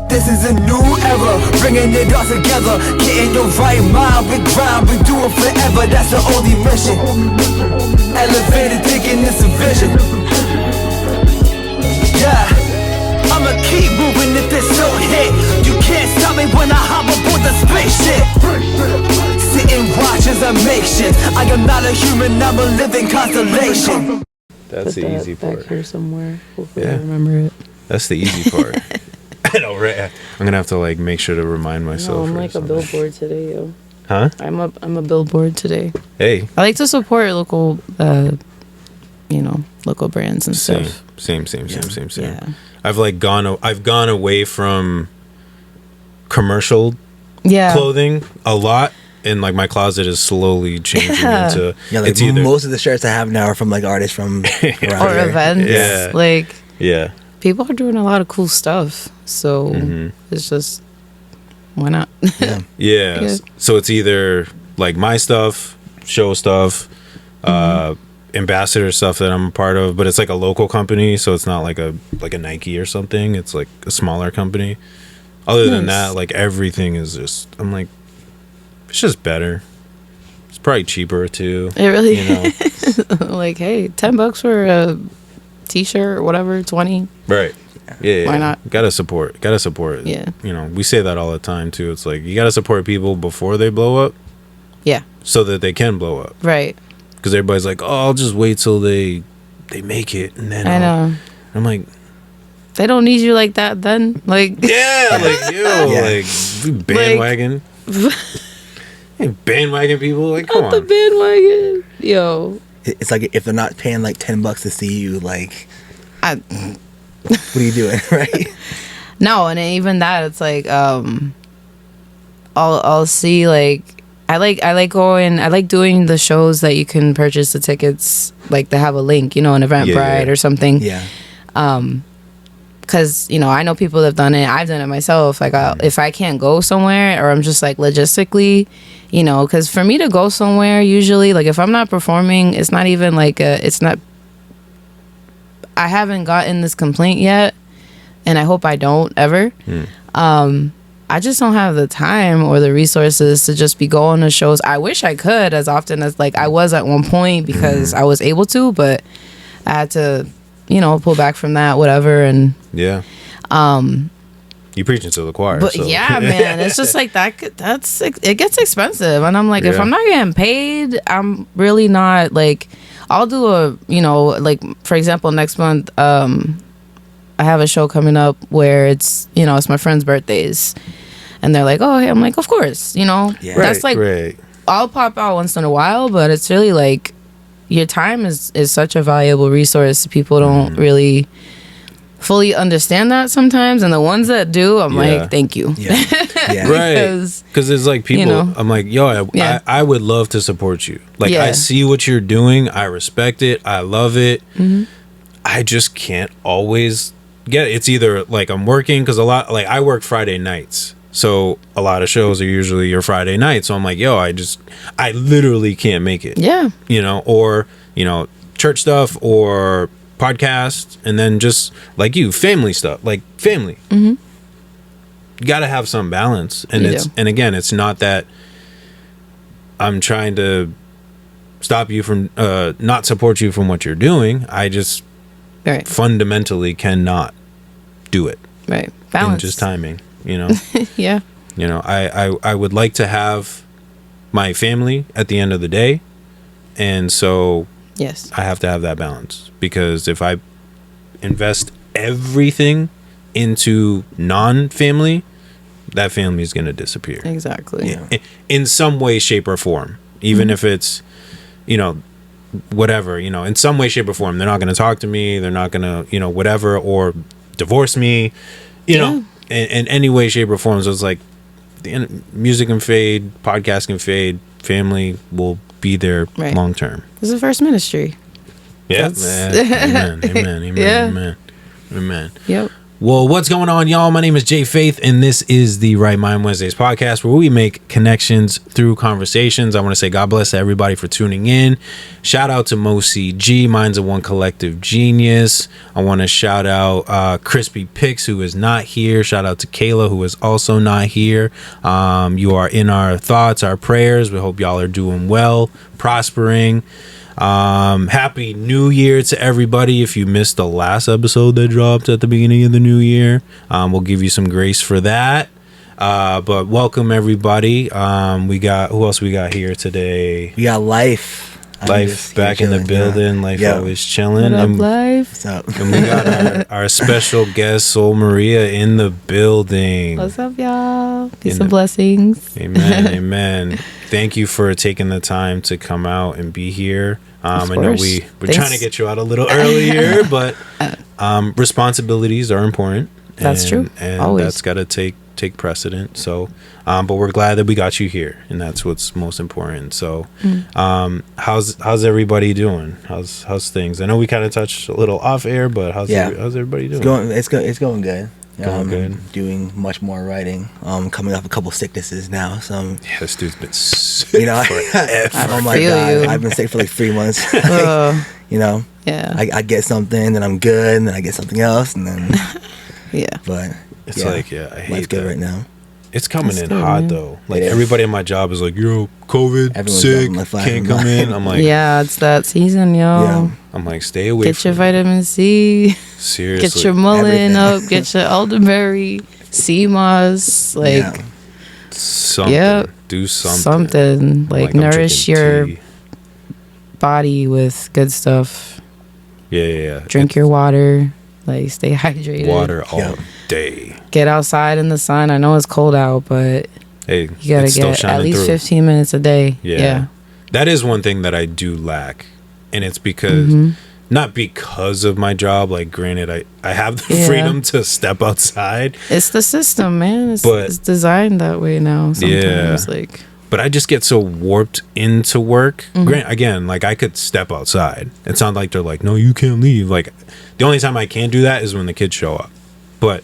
This is a new era, bringing it all together. Getting your right mind, we grind, we do it forever. That's the only mission. Elevated thinking, it's a vision. Yeah, I'ma keep moving if this so hit. You can't stop me when I hop aboard the spaceship. Sit and watch as I make shit. I am not a human, I'm a living constellation. That's the easy part. Back here somewhere. Hopefully I remember it. That's the easy part. I know, right? I'm gonna have to like make sure to remind myself. No, I'm like a billboard today, yo. Huh? I'm a billboard today. Hey. I like to support local, local brands and stuff. Same. Yeah. I've gone away from commercial clothing a lot, and like my closet is slowly changing into like it's either most of the shirts I have now are from like artists from around or here. events. Yeah. Like people are doing a lot of cool stuff. So it's just why not? Yeah. So it's either like my stuff, show stuff, ambassador stuff that I'm a part of, but it's like a local company, so it's not like a Nike or something. It's like a smaller company. Other than that, like everything is just, I'm like, it's just better. It's probably cheaper too. It really is. Like, hey, $10 for a t-shirt or whatever, 20. Right. Yeah. Why not? Gotta support. Yeah. You know, we say that all the time too. It's like you gotta support people before they blow up. Yeah. So that they can blow up. Right. Because everybody's like, oh, I'll just wait till they make it, and then I know. I'm like, they don't need you like that then. Like like we bandwagon. Bandwagon people, like come on. The bandwagon. Yo. It's like if they're not paying like $10 to see you, like what are you doing, right? No, and even that, it's like I'll see like I like doing the shows that you can purchase the tickets, like they have a link, an Eventbrite or something. Yeah. Because I know people that have done it. I've done it myself. Like if I can't go somewhere, or I'm just like logistically, because for me to go somewhere, usually like if I'm not performing, it's not even like it's not. I haven't gotten this complaint yet, and I hope I don't ever. I just don't have the time or the resources to just be going to shows. I wish I could as often as like I was at one point, because I was able to, but I had to, pull back from that, whatever. And you preaching to the choir. But so. yeah, man, it's just like that's it gets expensive, and I'm like, if I'm not getting paid, I'm really not like. I'll do like for example, next month, I have a show coming up where it's my friends' birthdays, and they're like, oh, hey, I'm like, of course, that's like I'll pop out once in a while, but it's really like your time is such a valuable resource. People don't really fully understand that sometimes, and the ones that do, I'm like, thank you. Right, because it's like people, I'm like, yo, I would love to support you. Like I see what you're doing, I respect it, I love it. I just can't always get it. It's either like I'm working, because a lot, like I work Friday nights, so a lot of shows are usually your Friday night, so I'm like, yo, I literally can't make it. Or church stuff or podcast, and then just like family stuff, like family. You gotta have some balance, and again, it's not that I'm trying to stop you from not support you from what you're doing. I just fundamentally cannot do it. Right. Balance. And just timing, Yeah. I would like to have my family at the end of the day, and so yes, I have to have that balance, because if I invest everything into non-family, that family is going to disappear. Exactly. In some way, shape, or form, even if it's whatever, in some way, shape, or form, they're not going to talk to me, they're not going to whatever, or divorce me, in any way, shape, or form. So it's like music can fade, podcast can fade, family will be there long term. It's the first ministry. Yeah. Amen. Amen. Yeah. Amen. Yep. Well, what's going on, y'all? My name is Jay Faith, and this is the Right Mind Wednesdays podcast, where we make connections through conversations. I want to say God bless everybody for tuning in. Shout out to MOCG, Minds of One Collective Genius. I want to shout out Krispy Pic, who is not here. Shout out to Kayla, who is also not here. You are in our thoughts, our prayers. We hope y'all are doing well, prospering. Happy New Year to everybody. If you missed the last episode that dropped at the beginning of the new year, we'll give you some grace for that. But welcome everybody. We got, who else we got here today? We got L.Y.F.E. L.Y.F.E back in the building. Yeah. L.Y.F.E always chilling. What up, L.Y.F.E? What's up? And we got our special guest Solmaria in the building. What's up, y'all? Peace and blessings. Amen. Amen. Thank you for taking the time to come out and be here. I know we're trying to get you out a little earlier, but responsibilities are important. That's true. And always. That's got to take precedent. So, but we're glad that we got you here, and that's what's most important. So, how's everybody doing? How's things? I know we kind of touched a little off air, but how's everybody doing? It's going good. Good. Doing much more writing. Coming off a couple sicknesses now. So this dude's been sick. Oh my God, I've been sick for like 3 months. Yeah. I get something, then I'm good, and then I get something else, and then But it's I hate life's good that. right now. It's coming in good, hot man. though. Like everybody in my job is like, yo, COVID, Everyone's sick, like, can't come in. I'm like, yeah, it's that season, yo. Yeah. I'm like, stay away. Get your from vitamin C. Seriously. Get your mullein Everything. up. Get your elderberry, sea moss. Like, something. Yep. Do something. something. Like, I'm nourish drinking your tea. body with good stuff. Yeah. Drink your water. Like, stay hydrated. Water all day. Get outside in the sun. I know it's cold out, but Hey, you gotta it's still get at shining least through. 15 minutes a day. Yeah. That is one thing that I do lack. And it's because, not because of my job. Like, granted, I have the freedom to step outside. It's the system, man. But- It's designed that way now. Sometimes, like, But I just get so warped into work. Again, like, I could step outside. It's not like they're like, no, you can't leave. Like, the only time I can't do that is when the kids show up. But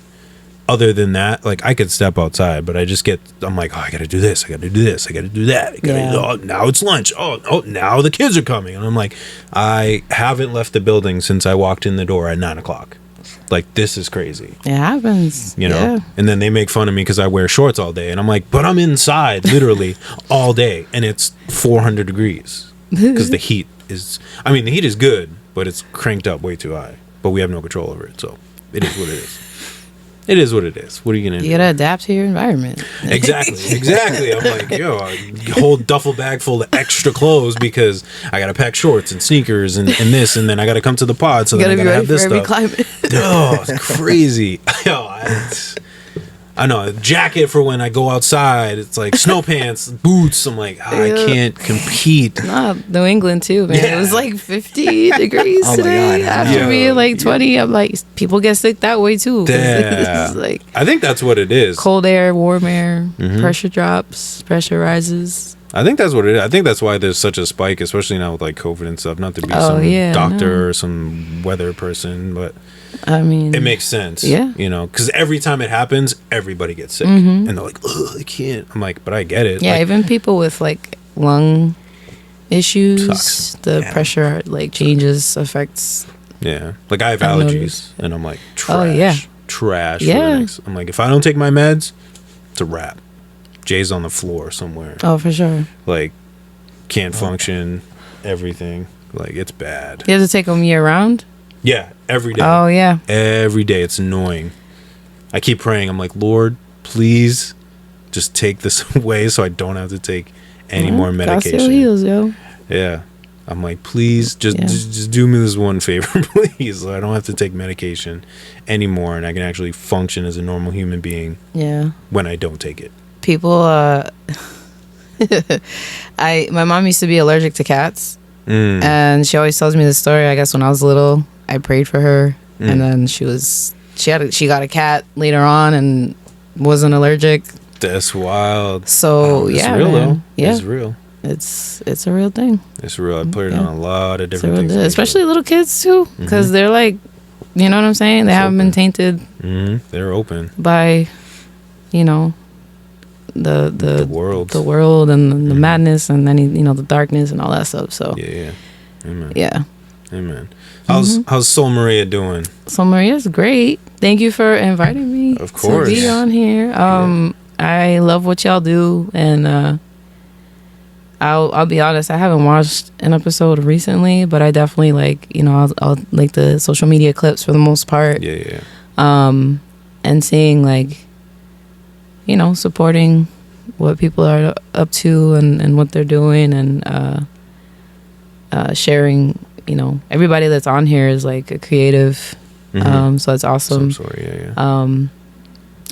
other than that, like, I could step outside, but I'm like, oh, I gotta do this, I gotta do this, I gotta do that. Oh, now it's lunch. Oh, now the kids are coming. And I'm like, I haven't left the building since I walked in the door at 9:00. Like, this is crazy. it happens. You know? Yeah. And then they make fun of me because I wear shorts all day. And I'm like, but I'm inside literally all day. And it's 400 degrees. Because the heat is good, but it's cranked up way too high. But we have no control over it. So it is what it is. It is what it is. What are you going to do? You gotta adapt to your environment. Exactly. I'm like, yo, a whole duffel bag full of extra clothes because I got to pack shorts and sneakers and this. And then I got to come to the pod. So then I got to have this stuff. Climate. Oh, it's crazy. Yo, I know, a jacket for when I go outside. It's like snow pants, boots. I'm like, I can't compete. Nah, New England too, man. Yeah. It was like 50 degrees Oh my today. God. After being like 20, I'm like, people get sick that way too. 'Cause Yeah. it's like I think that's what it is. cold air, warm air, pressure drops, pressure rises. I think that's what it is. I think that's why there's such a spike, especially now with like COVID and stuff. Not to be some doctor or some weather person, but I mean, it makes sense. Yeah. You know, because every time it happens, everybody gets sick. And they're like, ugh, I can't. I'm like, but I get it. yeah, Like, even people with like lung issues, Sucks. the pressure like changes affects. yeah. Like, I have I've allergies, noticed. and I'm like, trash. Oh, yeah. Trash. For Yeah. the next. I'm like, if I don't take my meds, it's a wrap. Jay's on the floor somewhere. Oh, for sure. Like, can't function, everything. Like, it's bad. You have to take them year round. Yeah, every day. Oh yeah. Every day. It's annoying. I keep praying. I'm like, Lord, please just take this away so I don't have to take any more medication. God still heals, yo. Yeah. I'm like, please just do me this one favor, please. So I don't have to take medication anymore and I can actually function as a normal human being Yeah. when I don't take it. People my mom used to be allergic to cats. And she always tells me this story. I guess when I was little, I prayed for her, and then she got a cat later on and wasn't allergic. That's wild. So it's yeah, real man. though. Yeah, It's real. It's a real thing. It's real. I put it on a lot of It's a different real things. thing. Especially little kids too, because they're like You know what I'm saying? They haven't been tainted. They're open by, you know, the world and the madness and then the darkness and all that stuff. So amen. How's Solmaria doing? Solmaria's great. Thank you for inviting me. Of course, to be on here. I love what y'all do, and I'll be honest, I haven't watched an episode recently, but I definitely I'll like the social media clips for the most part. And seeing supporting what people are up to and what they're doing, and sharing, everybody that's on here is like a creative. So it's awesome.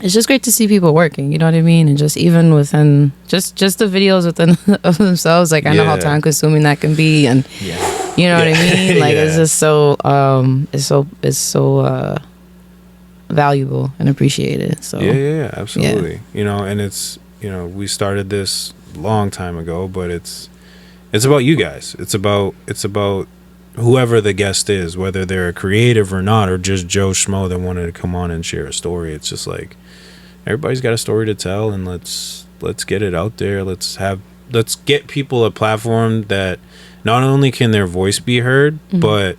It's just great to see people working, you know what I mean? And just even within just the videos within of themselves, like I know how time consuming that can be, and you know what I mean? Like it's just so it's so valuable and appreciated. So absolutely. And it's we started this long time ago, but it's about you guys. It's about whoever the guest is, whether they're a creative or not, or just Joe Schmo that wanted to come on and share a story. It's just like everybody's got a story to tell, and let's get it out there. Let's get people a platform that not only can their voice be heard, but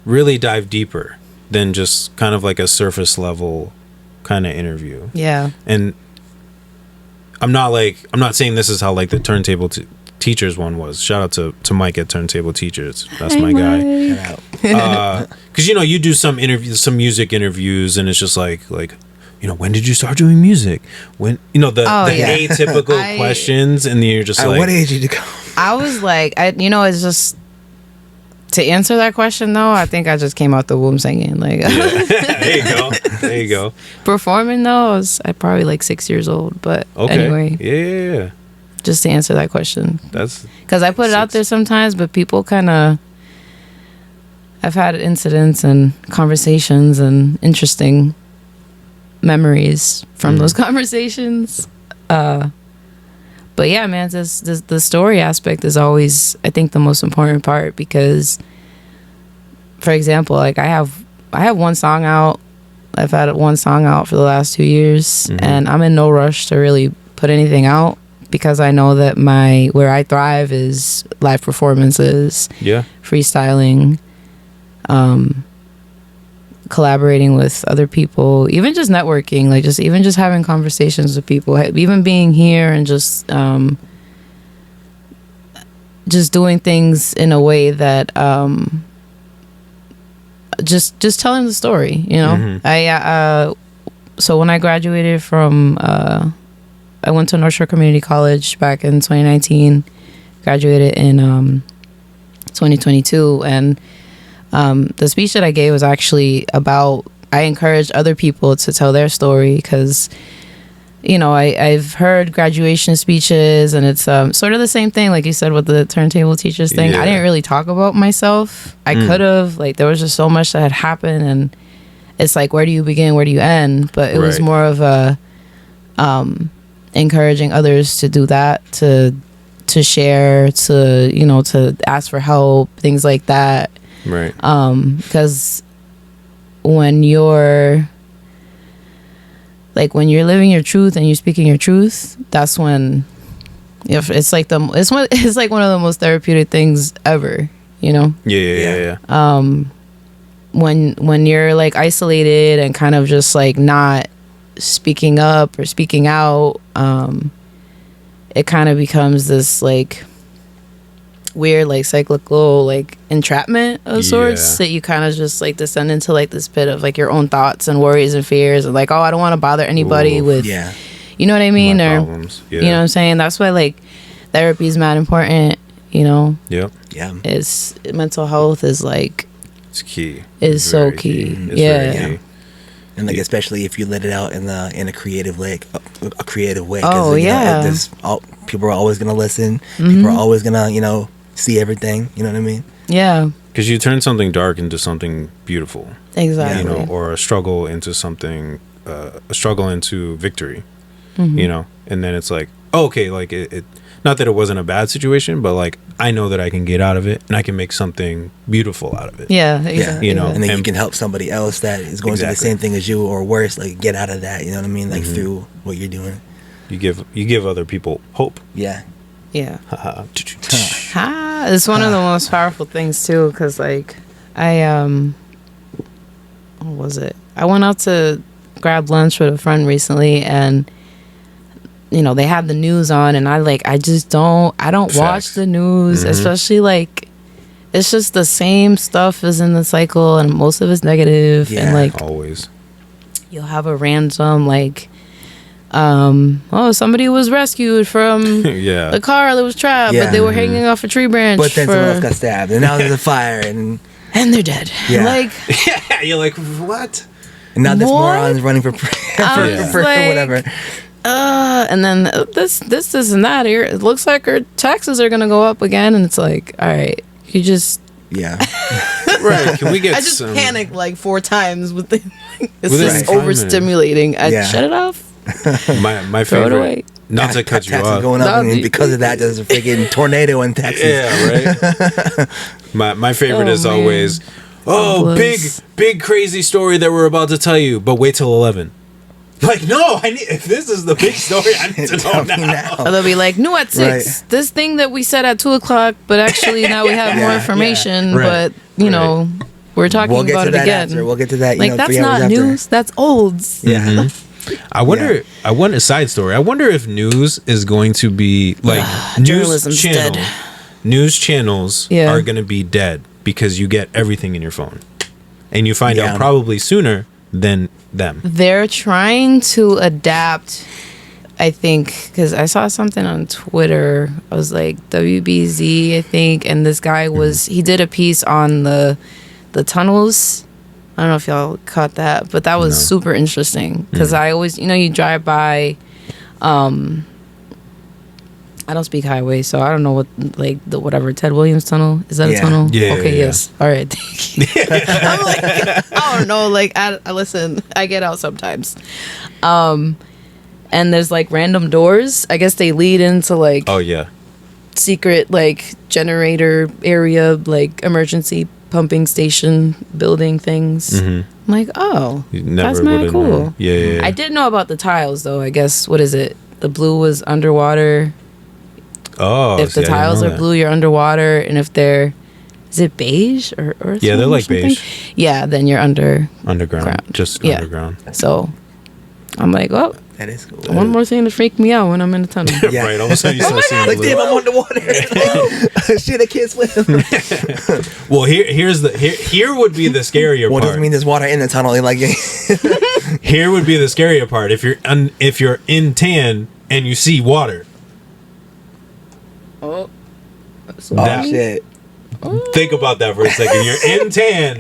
really dive deeper than just kind of like a surface level kind of interview. Yeah. And I'm not saying this is how like the turntable teachers one was. Shout out to Mike at Turntable Teachers. That's my guy. Shout out. Because you do some music interviews, and it's just like when did you start doing music? When atypical questions, and you're just like, what age did you go? I was like, it's just to answer that question though. I think I just came out the womb singing. Like, there you go. Performing though, I was probably like 6 years old. But anyway, yeah. Just to answer that question, that's because I put it out there sometimes, but people kind of. I've had incidents and conversations and interesting memories from those conversations. But yeah, man, the story aspect is always, I think, the most important part, because, for example, like I have one song out. I've had one song out for the last 2 years, and I'm in no rush to really put anything out, because I know that where I thrive is live performances, freestyling, collaborating with other people, even just networking, like just having conversations with people, even being here and just doing things in a way that just telling the story, so when I graduated from I went to North Shore Community College back in 2019, graduated in 2022, and the speech that I gave was actually about, I encourage other people to tell their story, because I've heard graduation speeches, and it's sort of the same thing like you said with the turntable teachers thing. I didn't really talk about myself. I could have, like, there was just so much that had happened, and it's like, where do you begin, where do you end? But it was more of a encouraging others to do that, to share, to to ask for help, things like that. Right. Because when you're living your truth and you're speaking your truth, that's when it's like one of the most therapeutic things ever, Yeah. When you're like isolated and kind of just like not speaking up or speaking out, it kind of becomes this like weird like cyclical like entrapment of sorts, that you kind of just like descend into like this pit of like your own thoughts and worries and fears, and like, oh, I don't want to bother anybody with you know what I mean, my or problems. you know what I'm saying. That's why like therapy is mad important, is mental health is like, it's key, is so key. Key. And like, especially if you let it out in a creative way, Oh yeah, people are always gonna listen. People are always gonna see everything. You know what I mean? Yeah. Because you turn something dark into something beautiful. Exactly. Or a struggle into something, a struggle into victory. And then it's like, okay, like it not that it wasn't a bad situation, but like I know that I can get out of it and I can make something beautiful out of it. Yeah, exactly. You know, and then you can help somebody else that is going through the same thing as you or worse, like get out of that. You know what I mean? Like through what you're doing. You give other people hope. Yeah. Yeah. It's one of the most powerful things too, because like what was it? I went out to grab lunch with a friend recently, and you know they had the news on, and I don't watch the news, especially like it's just the same stuff is in the cycle, and most of it's negative. Yeah, and like always you'll have a random like somebody was rescued from the car that was trapped, but they were hanging off a tree branch. But then someone else got stabbed, and now there's a fire, and they're dead. Yeah. Like, you're like, what? And now this moron's running for whatever. And then this and that here. It looks like our taxes are gonna go up again, and it's like, all right, you just right. Can we get? I just panicked like 4 times with the. It's just overstimulating. I shut it off. My favorite. Not to cut you off. Going up, and because of that, there's a freaking tornado in Texas. Yeah, right. my favorite is always, big crazy story that we're about to tell you, but wait till 11. Like, no, if this is the big story, I need to know now. Or they'll be like, no, at 6. Right. This thing that we said at 2:00, but actually now we have more information. Yeah. Right. But you know, we're talking about it again. We'll get to that. Like that's not news. That's olds. Yeah. Mm-hmm. I wonder. I want a side story. I wonder if news is going to be like news channels are going to be dead because you get everything in your phone, and you find out probably sooner than them. They're trying to adapt. I think because I saw something on Twitter. I was like WBZ, I think, and this guy was he did a piece on the tunnels. I don't know if y'all caught that, but that was super interesting because I always, you drive by. I don't speak highway, so I don't know what whatever Ted Williams tunnel is that a tunnel? Yeah. Okay. Yeah. Yes. All right. Thank you. I'm like, I don't know. Like I listen. I get out sometimes. And there's like random doors. I guess they lead into like. Oh yeah. Secret like generator area, like emergency pumping station building things. I'm like, that's mad cool. Known. Yeah. I did know about the tiles though. I guess what is it? The blue was underwater. Oh, if the tiles are blue, you're underwater, and if they're is it beige or earth? Yeah, they're like beige. Yeah, then you're underground. Just underground. So I'm like, oh. That is cool. One more thing to freak me out when I'm in the tunnel. Right. All of a sudden you start seeing like, damn, I'm underwater. Shit, I can't swim. Well, here would be the scarier part. What doesn't mean there's water in the tunnel? Like, here would be the scarier part. If you're in tan and you see water. Oh shit. Think about that for a second. You're in tan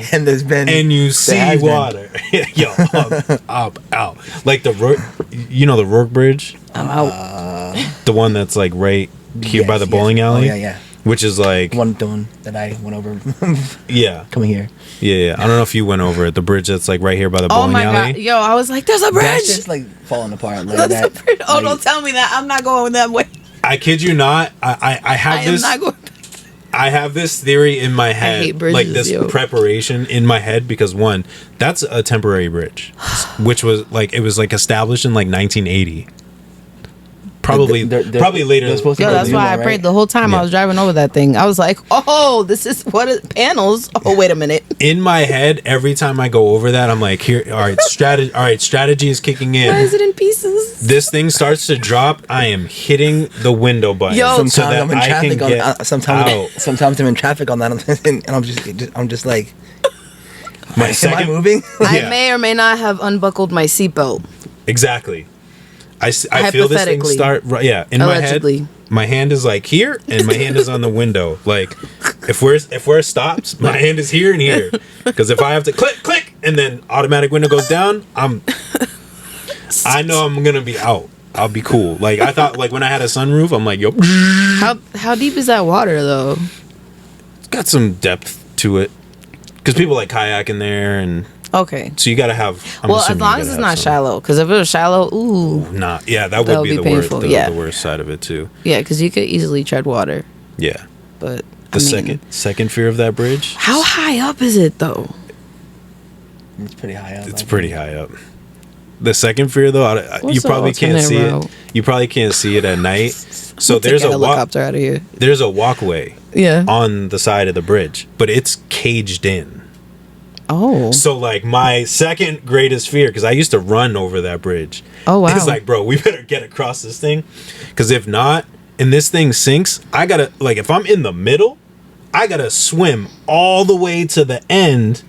and you see water. Yo, I'm out. Like the Rourke Bridge. I'm out. The one that's like right here by the bowling alley. Oh, yeah. Which is like the one that I went over. Yeah. Coming here. Yeah. I don't know if you went over it. The bridge that's like right here by the bowling alley. Oh my god. Yo, I was like, there's a bridge. That's just like falling apart. Like that's a bridge. Oh, don't tell me that. I'm not going that way. I kid you not. I have this. Am not going. I have this theory in my head, I hate bridges, like this preparation in my head, because one, that's a temporary bridge, which was like it was like established in like 1980. Probably later. That's why I prayed the whole time I was driving over that thing. I was like, "Oh, this is panels." Oh, wait a minute. In my head, every time I go over that, I'm like, "Here, all right, strategy. All right, strategy is kicking in." Why is it in pieces? This thing starts to drop. I am hitting the window button. Sometimes I'm in traffic on that. Sometimes I'm in traffic on that, and I'm just like, am I moving? I may or may not have unbuckled my seatbelt. Exactly. I feel this thing start in allegedly. My head. My hand is like here, and my hand is on the window. Like if we're stopped, my hand is here and here. Because if I have to click, and then automatic window goes down, I know I'm gonna be out. I'll be cool. Like I thought, like when I had a sunroof, I'm like, yo. How deep is that water though? It's got some depth to it. Because people like kayak in there, and Okay. So you got to have. As long as it's not shallow, because if it was shallow, that would be the painful. The worst side of it too. Yeah, because you could easily tread water. Yeah. But second fear of that bridge. How high up is it though? It's pretty high up. It's pretty high up. The second fear though, you probably can't see it. You probably can't see it at night. So there's a helicopter out of here. There's a walkway. Yeah. On the side of the bridge, but it's caged in. Oh. So like my second greatest fear, because I used to run over that bridge. Oh wow. It's like, bro, we better get across this thing, because if not, and this thing sinks, I gotta, like, if I'm in the middle, I gotta swim all the way to the end,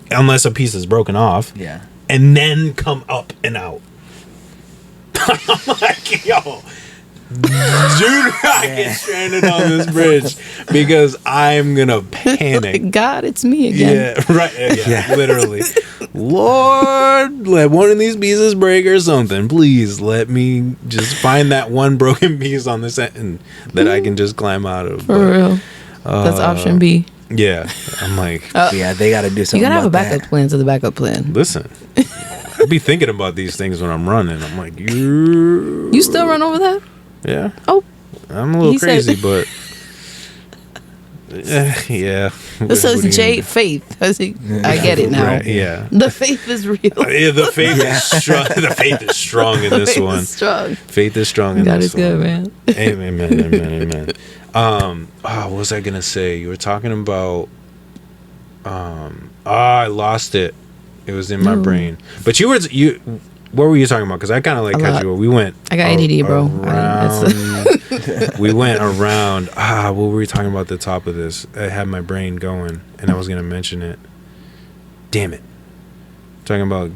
unless a piece is broken off. Yeah. And then come up and out. I'm like, yo. Dude, I get stranded on this bridge because I'm gonna panic. God, it's me again. Yeah, right. Yeah, literally. Lord, let one of these pieces break or something. Please let me just find that one broken piece on this end that I can just climb out of. For real. That's option B. Yeah, I'm like, yeah, they got to do something. You gotta have a backup plan to the backup plan. Listen. I be thinking about these things when I'm running. I'm like, you still run over that? Yeah. Oh, I'm a little crazy, but yeah. This is J Faith. I get it now. Right, yeah. The faith is real. Yeah, the faith is strong. The faith is strong in this one. Faith is strong in this one. God is good, man. Amen. What was I gonna say? You were talking about. I lost it. It was in my brain. But what were you talking about? Because I kind of like cut you. We went. I got ADD, bro. We went around. What were we talking about at the top of this? I had my brain going, and I was gonna mention it. Damn it! Talking about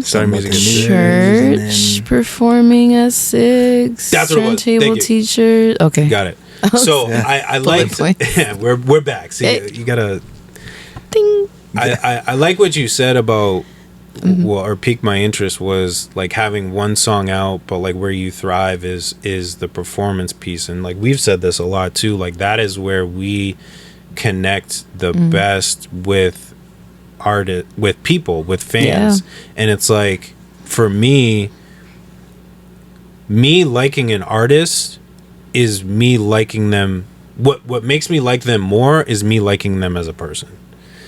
starting music in church, performing at 6. That's what it was. Turntable teacher. Okay, got it. So I liked. Yeah, we're back. See, you gotta. Ding. I like what you said about. Or piqued my interest was like having one song out, but like where you thrive is the performance piece. And like we've said this a lot too, like that is where we connect the best with with people, with fans. And it's like, for me liking an artist is me liking them. What makes me like them more is me liking them as a person.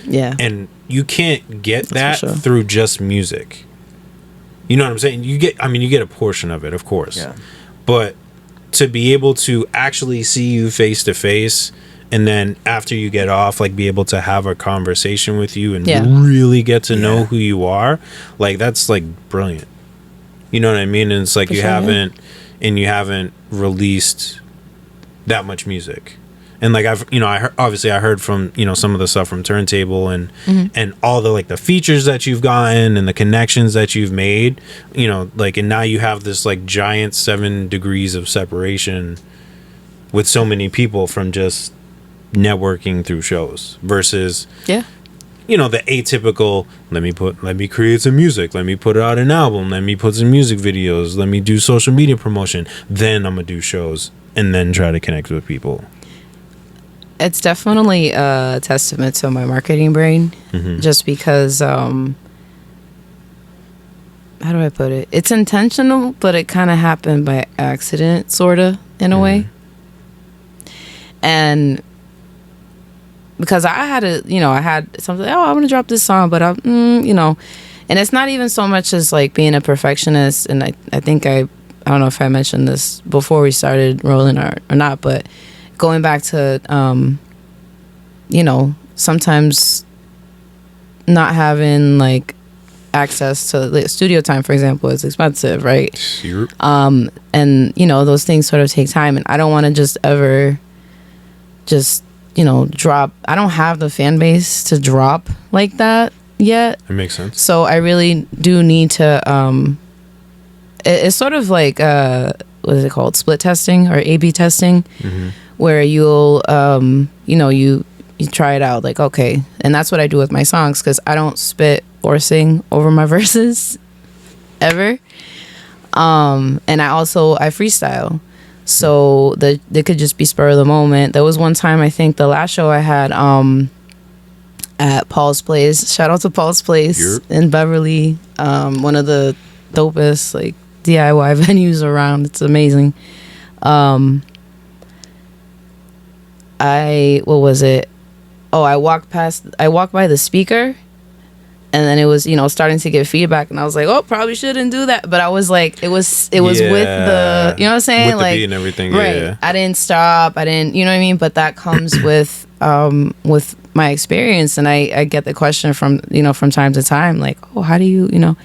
Yeah. And you can't get that through just music. You know what I'm saying? You get a portion of it, of course. Yeah. But to be able to actually see you face to face, and then after you get off, like be able to have a conversation with you and really get to know who you are, like that's like brilliant. You know what I mean? And it's like you haven't released that much music. And like I heard from some of the stuff from Turntable and all the like the features that you've gotten and the connections that you've made, and now you have this like giant 7 degrees of separation with so many people from just networking through shows versus the atypical let me create some music, let me put out an album, let me put some music videos, let me do social media promotion, then I'm gonna do shows and then try to connect with people. It's definitely a testament to my marketing brain, just because, how do I put it? It's intentional, but it kind of happened by accident, sort of, in a way. And because I had something, I want to drop this song, but and it's not even so much as like being a perfectionist. And I think I don't know if I mentioned this before we started rolling or not, but going back to, sometimes not having like access to like, studio time, for example, is expensive, right? Sure. And those things sort of take time, and I don't want to just ever drop. I don't have the fan base to drop like that yet. It makes sense. So I really do need to. It's sort of like what is it called? Split testing or A/B testing. Where you'll you try it out, like, okay, and that's what I do with my songs, because I don't spit or sing over my verses ever, and I freestyle, so they could just be spur of the moment. There was one time, I think the last show I had, at Paul's Place. Shout out to Paul's Place in Beverly. One of the dopest like DIY venues around. It's amazing. What was it? Oh, I walked by the speaker, and then it was, you know, starting to get feedback, and I was like, oh, probably shouldn't do that. But I was like, it was with the, you know what I'm saying? With like, the beat and everything. Right. Yeah. I didn't stop. I didn't, you know what I mean? But that comes with my experience. And I get the question from time to time, like, oh, how do you, you know,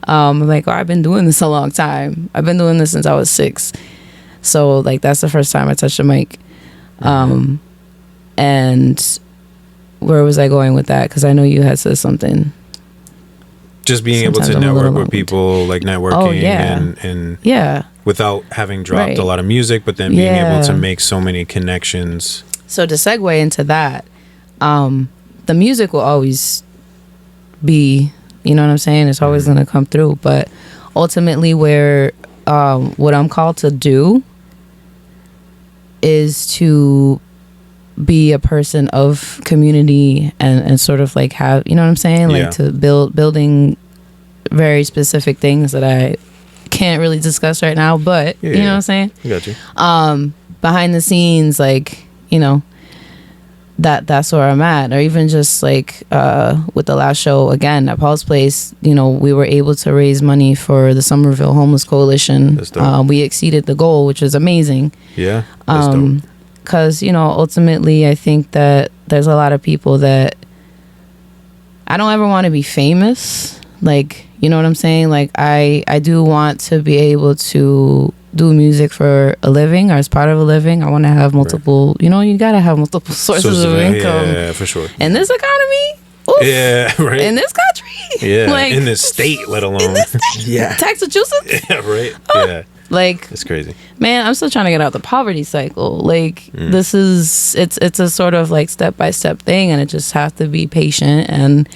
like, oh, I've been doing this a long time. I've been doing this since I was 6. So like, that's the first time I touched a mic. And where was I going with that? Because I know you had said something. Just being able to network with people, like networking and without having dropped a lot of music, but then being able to make so many connections. So to segue into that, the music will always be, you know what I'm saying? It's always going to come through. But ultimately where what I'm called to do is to be a person of community and sort of like have, you know what I'm saying? Like to building very specific things that I can't really discuss right now, but you know what I'm saying? I got you. Behind the scenes, like, you know, that's where I'm at. Or even just like with the last show again at Paul's Place, you know, we were able to raise money for the Somerville Homeless Coalition. That's dope. We exceeded the goal, which is amazing. Yeah. That's dope. Because, you know, ultimately, I think that there's a lot of people that I don't ever want to be famous. Like, you know what I'm saying? Like, I do want to be able to do music for a living or as part of a living. I want to have multiple, you know, you got to have multiple sources of income. Yeah, for sure. In this economy? Oof. Yeah, right. In this country? Yeah, like, in this state, let alone. In this state? Yeah. Massachusetts? Yeah, right. Oh. Yeah. Like, it's crazy, man. I'm still trying to get out the poverty cycle. Like, this is it's a sort of like step-by-step thing, and it just has to be patient. And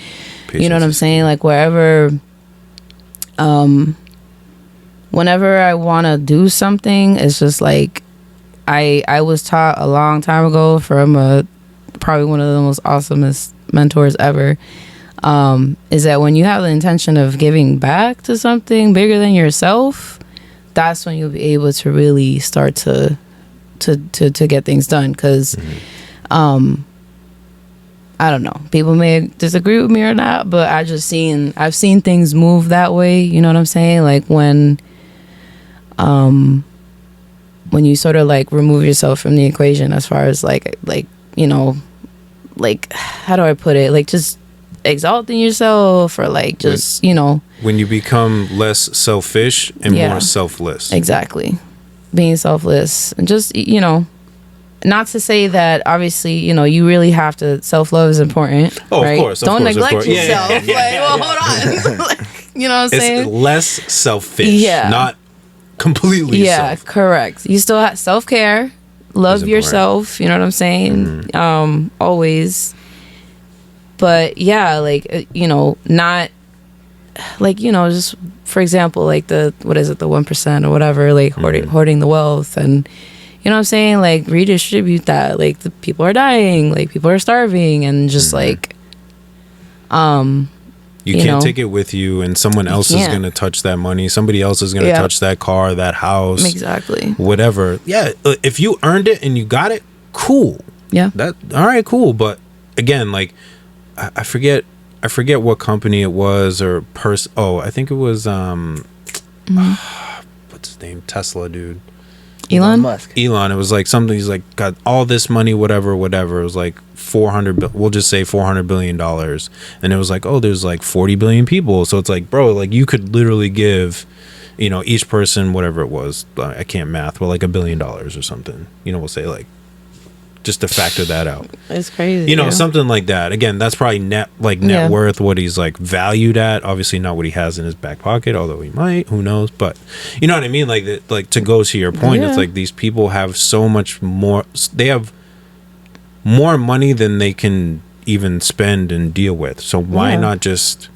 you know what I'm saying? Like, wherever whenever I want to do something, it's just like I was taught a long time ago from probably one of the most awesomest mentors ever, is that when you have the intention of giving back to something bigger than yourself, that's when you'll be able to really start to get things done. Because I don't know, people may disagree with me or not, but I've seen things move that way. You know what I'm saying? Like when you sort of like remove yourself from the equation, as far as like you know, like, how do I put it? Like, just exalting yourself, or like just, you know, when you become less selfish and more selfless. Exactly. Being selfless. And just, you know, not to say that obviously, you know, you really have to, self-love is important. Oh, right? Of course. Don't neglect yourself. Like, well, hold on. Like, you know what I'm saying? It's less selfish. Not completely correct. You still have self-care, love yourself, you know what I'm saying? Always. But yeah, like, you know, not like, you know, just for example, like the 1% or whatever, like hoarding the wealth, and you know what I'm saying, like redistribute that. Like, the people are dying, like people are starving, and just like you can't take it with you, and someone else is going to touch that money, somebody else is going to touch that car, that house, exactly, whatever. If you earned it and you got it, cool. That all right, cool. But again, like, I forget what company it was, or person. Oh, I think it was what's his name? Tesla dude. Elon Musk. Elon. It was like something. He's like got all this money, whatever. It was like we'll just say $400 billion, and it was like, oh, there's like 40 billion people. So it's like, bro, like you could literally give, you know, each person whatever it was. I can't math, but like $1 billion or something. You know, we'll say like, just to factor that out. It's crazy. You know, something like that. Again, that's probably net worth, what he's like valued at. Obviously not what he has in his back pocket, although he might, who knows. But you know what I mean? Like to go to your point, it's like these people have so much more, they have more money than they can even spend and deal with. So why not just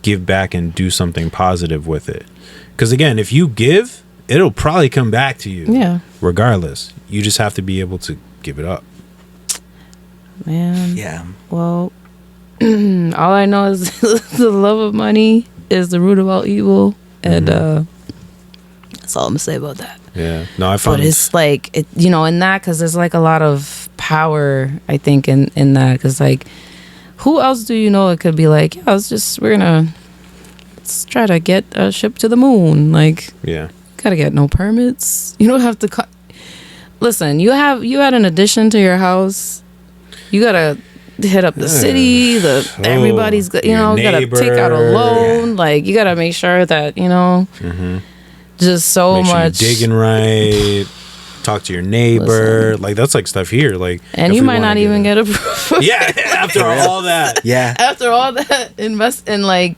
give back and do something positive with it? Because again, if you give, it'll probably come back to you. Regardless. You just have to be able to give it up. Man. Yeah. Well, All I know is the love of money is the root of all evil, and that's all I'm gonna say about that. Yeah, no, I found. But it's like in that, because there's like a lot of power, I think, in that, because like, who else do you know? It could be like, yeah, let's try to get a ship to the moon. Like, yeah, gotta get no permits. You don't have to. Listen, you had an addition to your house. You gotta hit up the city. Everybody's gotta take out a loan. Like, you gotta make sure that just so make sure much you're digging right. Talk to your neighbor. Like, that's like stuff here. Like, and you might not even get approved. Yeah, after all that. Yeah, after all that, invest in like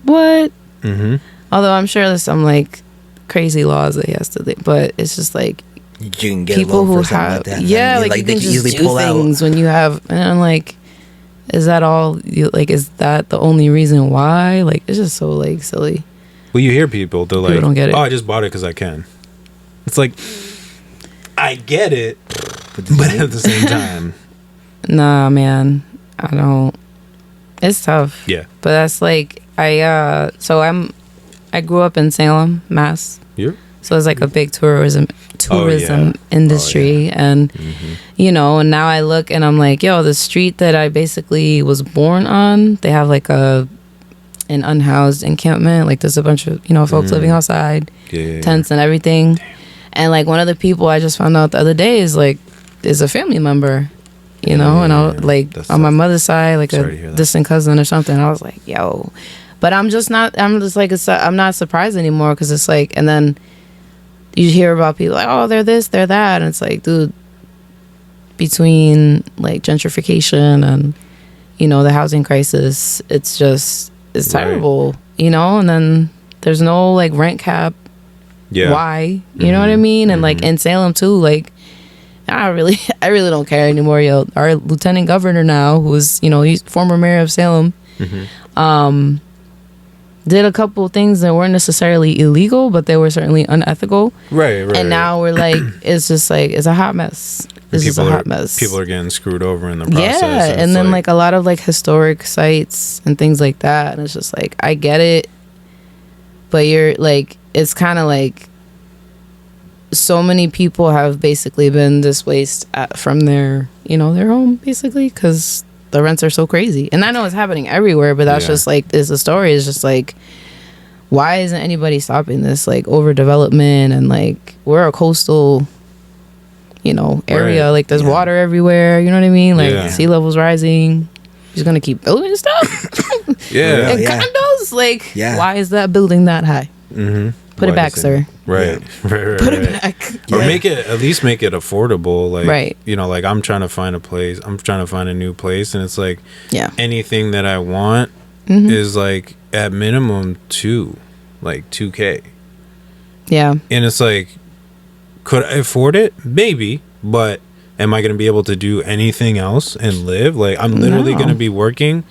what? Although I'm sure there's some like crazy laws that he has to, but it's just like. You can get people who have, like that. Like you can just do things when you have, and I'm like, is that all? Is that the only reason why? Like, it's just so like silly. Well, you hear people, they're like, don't get it. "Oh, I just bought it because I can." It's like, I get it, but at the same time, nah, man, I don't. It's tough. Yeah, but that's like I grew up in Salem, Mass. Yeah. So it's like a big tourism industry. And and now I look and I'm like, yo, the street that I basically was born on, they have like an unhoused encampment. Like, there's a bunch of folks living outside, tents and everything. Damn. And like, one of the people I just found out the other day is a family member, and I like, on my mother's side, like a distant cousin or something. I was like, yo, but I'm just like, I'm not surprised anymore, because it's like, and then you hear about people like, oh, they're this, they're that. And it's like, dude, between like gentrification and, the housing crisis, it's terrible, and then there's no like rent cap. Yeah. Why? You know what I mean? And like in Salem too, like, I really don't care anymore. Yo, our lieutenant governor now, who's, he's former mayor of Salem, did a couple of things that weren't necessarily illegal, but they were certainly unethical. Right. And now we're like, it's just like, it's a hot mess. It's just a hot mess. People are getting screwed over in the process. Yeah, and then like a lot of like historic sites and things like that. And it's just like, I get it, but you're like, it's kind of like, so many people have basically been displaced from their home, basically, because the rents are so crazy. And I know it's happening everywhere, but that's just like, the story is just like, why isn't anybody stopping this like overdevelopment? And like, we're a coastal area, like there's water everywhere, you know what I mean? Like sea levels rising, he's gonna keep building stuff. And condos, like, why is that building that high? Put it back, sir. Right. Put it back. Or make it affordable. Like, like, I'm trying to find a place. I'm trying to find a new place. And it's like, anything that I want is like at minimum $2K. Yeah. And it's like, could I afford it? Maybe. But am I going to be able to do anything else and live? Like, I'm literally going to be working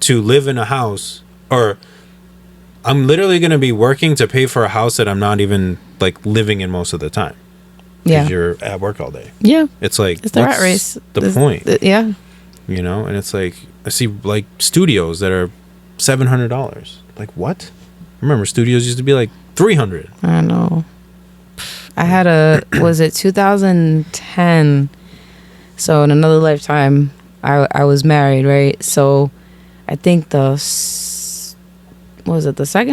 to live in a house, or I'm literally going to be working to pay for a house that I'm not even like living in most of the time. Yeah. Because you're at work all day. Yeah. It's like, it's the rat race. The point. Yeah. And it's like, I see like studios that are $700. Like, what? I remember studios used to be like $300. I know. I had was it 2010? So in another lifetime, I was married, right? So I think the second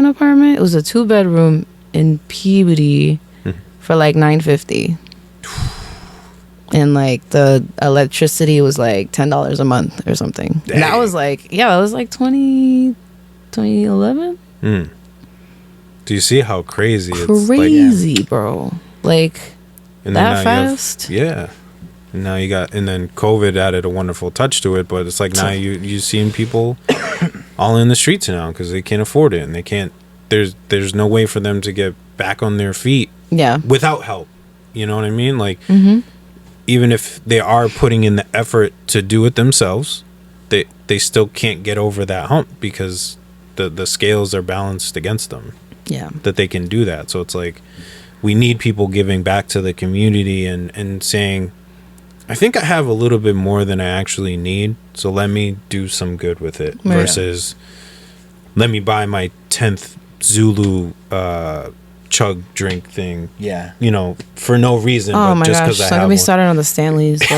apartment? It was a 2-bedroom in Peabody for like $950. And like the electricity was like $10 a month or something. Dang. And that was like, that was like 2011. Do you see how crazy it's like, bro? Like, and that fast? And now and then COVID added a wonderful touch to it, but it's like now you've seen people all in the streets now because they can't afford it, and they can't, there's no way for them to get back on their feet without help. You know what I mean? Like, even if they are putting in the effort to do it themselves, they still can't get over that hump because the scales are balanced against them. Yeah. That they can do that. So it's like, we need people giving back to the community and saying, I think I have a little bit more than I actually need, so let me do some good with it versus let me buy my 10th Zulu chug drink thing. Yeah. You know, for no reason. Oh but my just gosh, I so I'm gonna be started on the Stanleys. So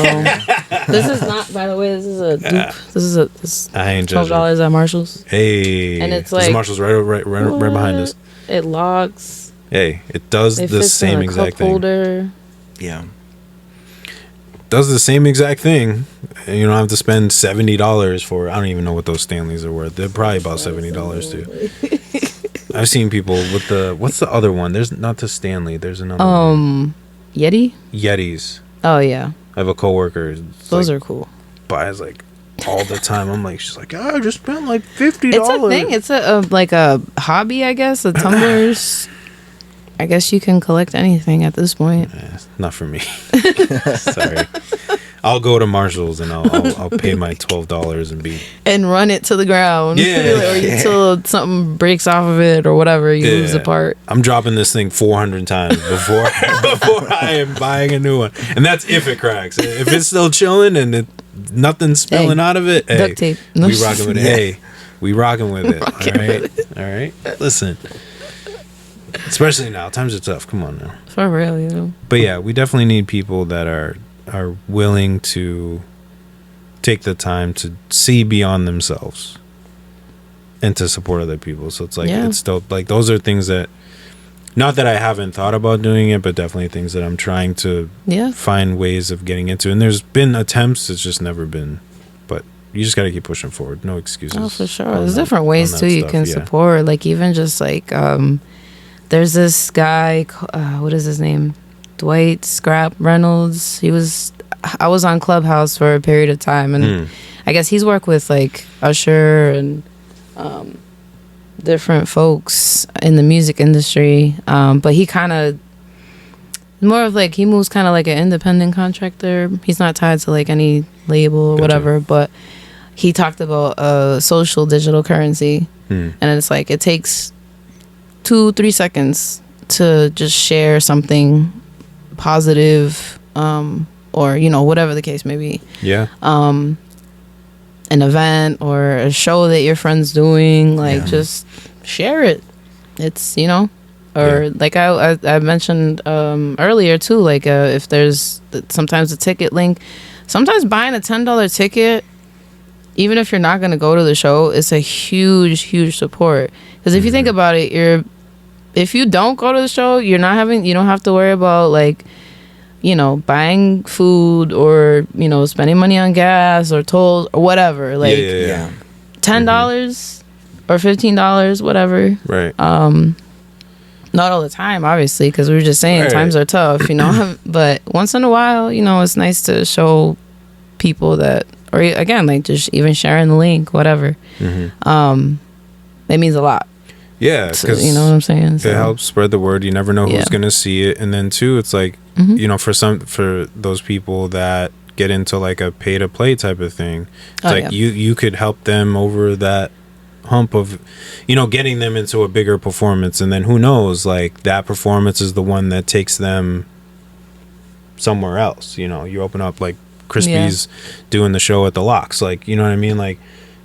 this is not, by the way, this is a dupe. This I ain't $12 at Marshalls. Hey, and it's like Marshall's right behind us. It locks. Hey, it does the same exact thing. Holder. Yeah. Does the same exact thing. And you don't have to spend $70 for. I don't even know what those Stanleys are worth. They're probably about $70 too. I've seen people with the what's the other one? There's not the Stanley. There's another one. Yeti. Yetis. Oh yeah. I have a coworker. Those are cool. Buys like all the time. I'm like, she's like, I just spent like $50. It's a thing. It's like a hobby, I guess. The tumblers. I guess you can collect anything at this point. Not for me. Sorry. I'll go to Marshall's and I'll pay my $12 and run it to the ground. Yeah. Or until something breaks off of it or whatever, you lose a part. I'm dropping this thing 400 times before I am buying a new one. And that's if it cracks. If it's still chilling and nothing's spilling out of it, duct tape. We rocking with it. Hey, we rocking with it. All right. Listen. Especially now, times are tough. Come on now. For real, you know. But yeah, we definitely need people that are willing to take the time to see beyond themselves and to support other people. So it's like it's dope. Like those are things that, not that I haven't thought about doing it, but definitely things that I'm trying to find ways of getting into. And there's been attempts, it's just never been. But you just got to keep pushing forward. No excuses. Oh, for sure. There's different ways too you can support. Like even just like there's this guy, what is his name? Dwight Scrap Reynolds. I was on Clubhouse for a period of time, and I guess he's worked with like Usher and different folks in the music industry. But he kind of more of like, he moves kind of like an independent contractor. He's not tied to like any label or whatever, but he talked about social digital currency, and it's like it takes 2-3 seconds to just share something positive, or you know, whatever the case may be. An event or a show that your friend's doing, like just share it. It's, you know, or like I mentioned earlier too, like if there's sometimes a ticket link, sometimes buying a $10 ticket, even if you're not going to go to the show, it's a huge support. Because if you think about it, if you don't go to the show, you don't have to worry about like, you know, buying food or, you know, spending money on gas or tolls or whatever. Like $10 or $15, whatever. Right. Not all the time, obviously, because we were just saying times are tough, you know. But once in a while, you know, it's nice to show people that, or again, like just even sharing the link, whatever. It means a lot. Yeah, because you know what I'm saying. So, it helps spread the word. You never know who's gonna see it, and then too, it's like you know, for those people that get into like a pay to play type of thing, it's like you could help them over that hump of, you know, getting them into a bigger performance, and then who knows, like that performance is the one that takes them somewhere else. You know, you open up like Crispy's doing the show at the Locks, like, you know what I mean, like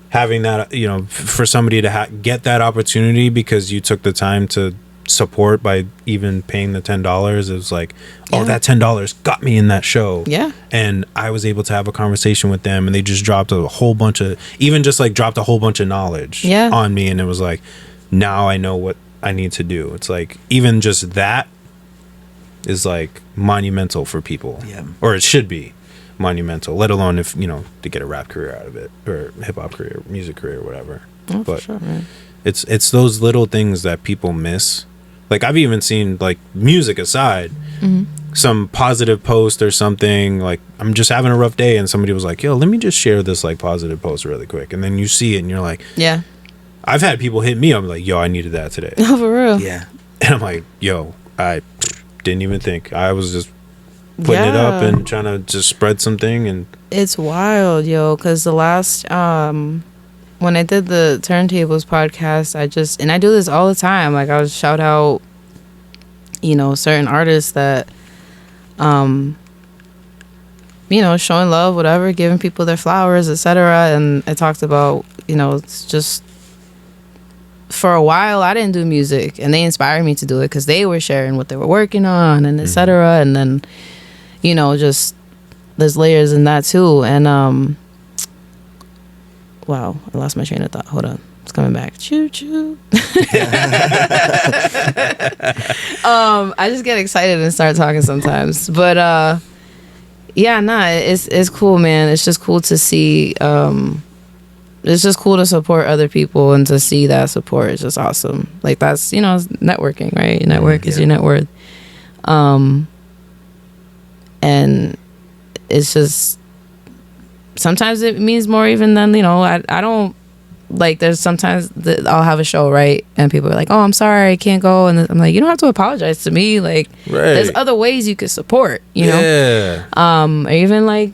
having that, you know, for somebody to get that opportunity because you took the time to support by even paying the $10, it was like, oh, that $10 got me in that show. And I was able to have a conversation with them, and they just dropped a whole bunch of knowledge on me, and it was like, now I know what I need to do. It's like, even just that is like monumental for people, or it should be monumental, let alone if, you know, to get a rap career out of it, or hip-hop career, music career, whatever. But for sure, man. It's those little things that people miss. Like I've even seen, like, music aside, some positive post or something, like I'm just having a rough day and somebody was like, yo, let me just share this like positive post really quick, and then you see it and you're like, I've had people hit me up like, yo, I needed that today. Oh, for real. And I'm like, yo, I didn't even think, I was just putting it up and trying to just spread something. And it's wild, yo, because the last when I did the Turntables podcast, I do this all the time, like I would shout out, you know, certain artists that you know, showing love, whatever, giving people their flowers, etc. And I talked about, you know, it's just, for a while I didn't do music, and they inspired me to do it because they were sharing what they were working on, and etc. And then, you know, just there's layers in that too. And wow, I lost my train of thought. Hold on, it's coming back. Choo choo. I just get excited and start talking sometimes, but yeah, nah, it's cool, man. It's just cool to see. It's just cool to support other people, and to see that support is just awesome. Like, that's, you know, it's networking, right? Your network is your net worth. And it's just, sometimes it means more even than, you know, I don't, like, there's sometimes that I'll have a show, right? And people are like, oh, I'm sorry, I can't go. And I'm like, you don't have to apologize to me. Like, there's other ways you could support, you know? Or even, like,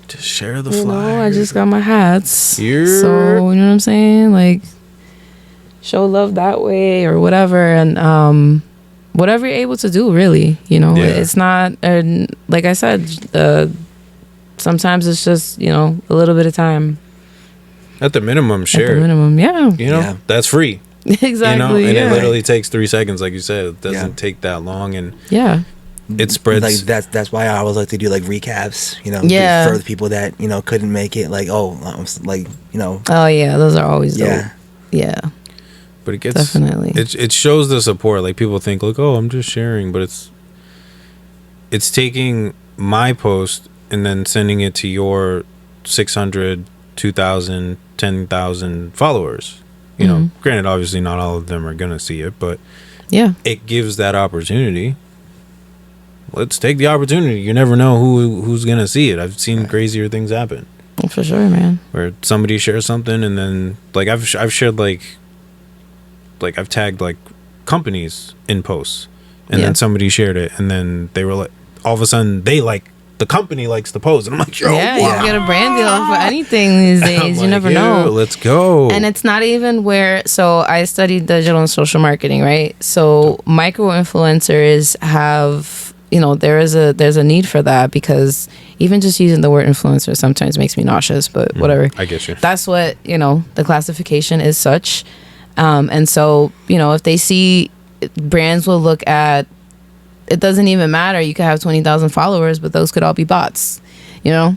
just share the flyer. I just got my hats. So, you know what I'm saying? Like, show love that way or whatever. And whatever you're able to do, really. You know, it's not, like I said, sometimes it's just, you know, a little bit of time. At the minimum, share. At the minimum, yeah. You know, that's free. Exactly. You know, and it literally takes 3 seconds, like you said. It doesn't take that long. And it spreads. Like, that's why I always like to do, like, recaps, you know, for the people that, you know, couldn't make it. Like, like, you know. Oh yeah, those are always dope. Yeah. But it gets definitely. It shows the support. Like, people think, like, oh, I'm just sharing, but it's taking my post and then sending it to your 600, 2,000, 10,000 followers. You know, granted, obviously not all of them are gonna see it, but it gives that opportunity. Let's take the opportunity. You never know who's gonna see it. I've seen crazier things happen. For sure, man. Where somebody shares something, and then, like, I've shared, like I've tagged, like, companies in posts, and then somebody shared it, and then they were like, all of a sudden they like, the company likes the post, and I'm like, yo, you can get a brand deal for anything these days. You never know. Let's go. And it's not even where. So I studied digital and social marketing, right? So micro influencers have, you know, there's a need for that, because even just using the word influencer sometimes makes me nauseous. But whatever. I get you. That's what, you know, the classification is such. And so, you know, if they see, brands will look at, it doesn't even matter. You could have 20,000 followers, but those could all be bots, you know?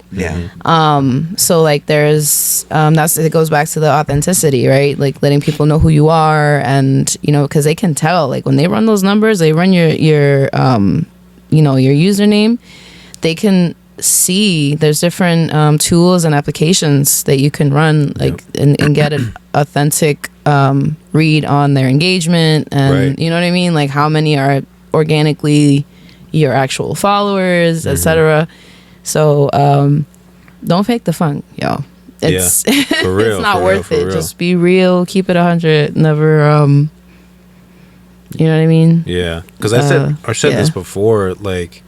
So, like, there's, it goes back to the authenticity, right? Like, letting people know who you are, and, you know, because they can tell, like, when they run those numbers, they run your you know, your username, they can see there's different tools and applications that you can run, like, and get an authentic read on their engagement, and you know what I mean? Like, how many are organically your actual followers, etc. So don't fake the fun, y'all. It's for real, it's not worth it. Just be real, keep it 100, never you know what I mean? Yeah, because I said this before, like,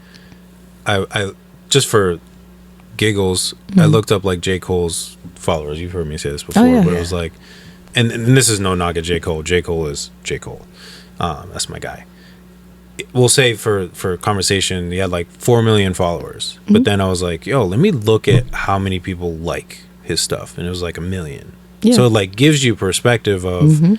I just for giggles, I looked up, like, J. Cole's followers. You've heard me say this before, but it was like, and this is no knock at J. Cole. J. Cole is J. Cole. That's my guy. We'll say for conversation, he had like 4 million followers. But then I was like, yo, let me look at how many people like his stuff. And it was like 1 million. So it, like, gives you perspective of,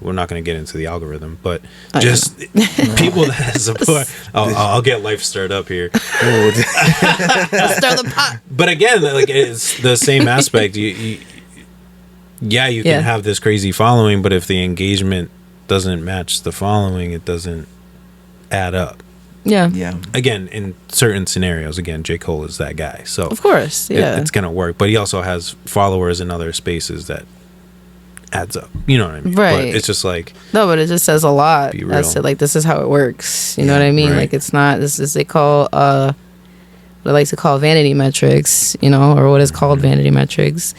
we're not going to get into the algorithm, but just people that support. I'll get life stirred up here. Stir the pot. But again, like, it's the same aspect. You can have this crazy following, but if the engagement doesn't match the following, it doesn't add up. Again, in certain scenarios, again, J. Cole is that guy, so of course it's gonna work, but he also has followers in other spaces that adds up, you know what I mean? Right. But it's just like, no, but it just says a lot as to, like, this is how it works, you know what I mean? Like, it's not, this is, they call what I like to call vanity metrics, you know, or what is called vanity metrics,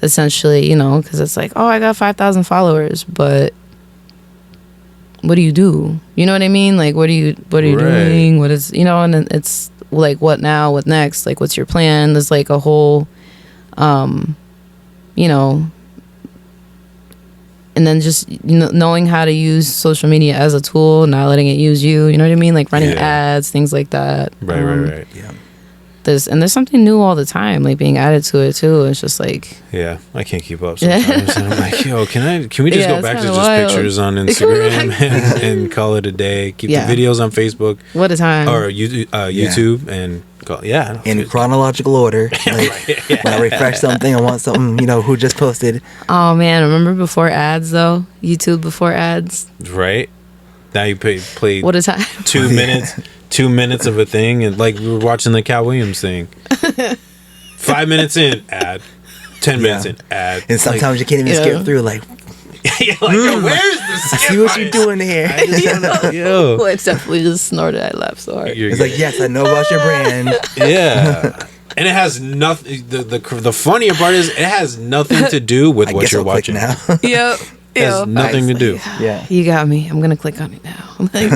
essentially, you know, because it's like, oh, I got 5,000 followers, but what do you do? You know what I mean? Like, what are you doing? What is, you know, and it's like, what now? What next? Like, what's your plan? There's, like, a whole, you know, and then just, you know, knowing how to use social media as a tool, not letting it use you. You know what I mean? Like, running ads, things like that. Right. there's something new all the time, like being added to it too. It's just like, yeah, I can't keep up sometimes. And I'm like, yo, can we just go back to just wild. Pictures on Instagram and call it a day? Keep the videos on Facebook. What a time. Or YouTube and call, in chronological order. Like, when I refresh something, I want something, who just posted. Oh man, remember before ads though? YouTube before ads. Right. Now you play what a time. 2 minutes. 2 minutes of a thing, and like we were watching the Cat Williams thing. 5 minutes in, ad. 10 minutes in, ad. And sometimes you can't even skip through. Like, yo, where's the skip? I see what you're doing here. Well, it's definitely just snorted. I laughed so hard. It's like, yes, I know about your brand. Yeah. And it has nothing. The funnier part is it has nothing to do with what you're watching now. Yep. It has nothing to do. Yeah. You got me. I'm gonna click on it now. I'm like,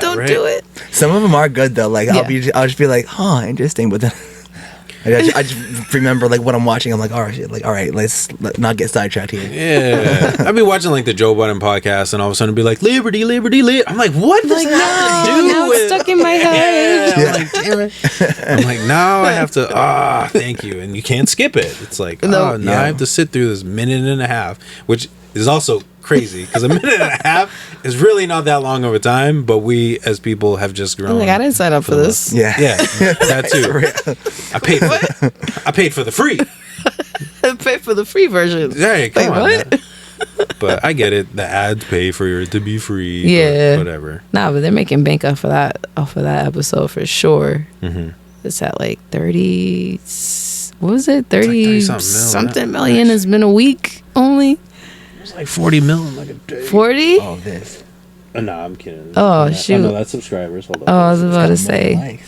don't do it. Some of them are good though. Like I'll just be like, huh, interesting. But then I just remember like what I'm watching. I'm like, all right, let's not get sidetracked here. Yeah. I'd be watching like the Joe Budden podcast, and all of a sudden be like, liberty. I'm like, what does that have to do now with? It's stuck in my head. I'm like, damn it. I'm like, now I have to. Thank you, and you can't skip it. It's like, now I have to sit through this minute and a half, which is also crazy because a minute and a half is really not that long of a time, but we as people have just grown. Like, I didn't sign up for this. Yeah, that too. I paid for the free. I paid for the free version. Hey, come on. What? But I get it. The ads pay for it to be free. Yeah, whatever. Nah, but they're making bank off of that episode for sure. Mm-hmm. It's at like 30. What was it? 30 something million. It's been a week only. It's like 40 million like a day. 40? Oh, this. No, I'm kidding. Oh, shoot. Oh, no, that's subscribers. Hold on. Oh, I was about to say.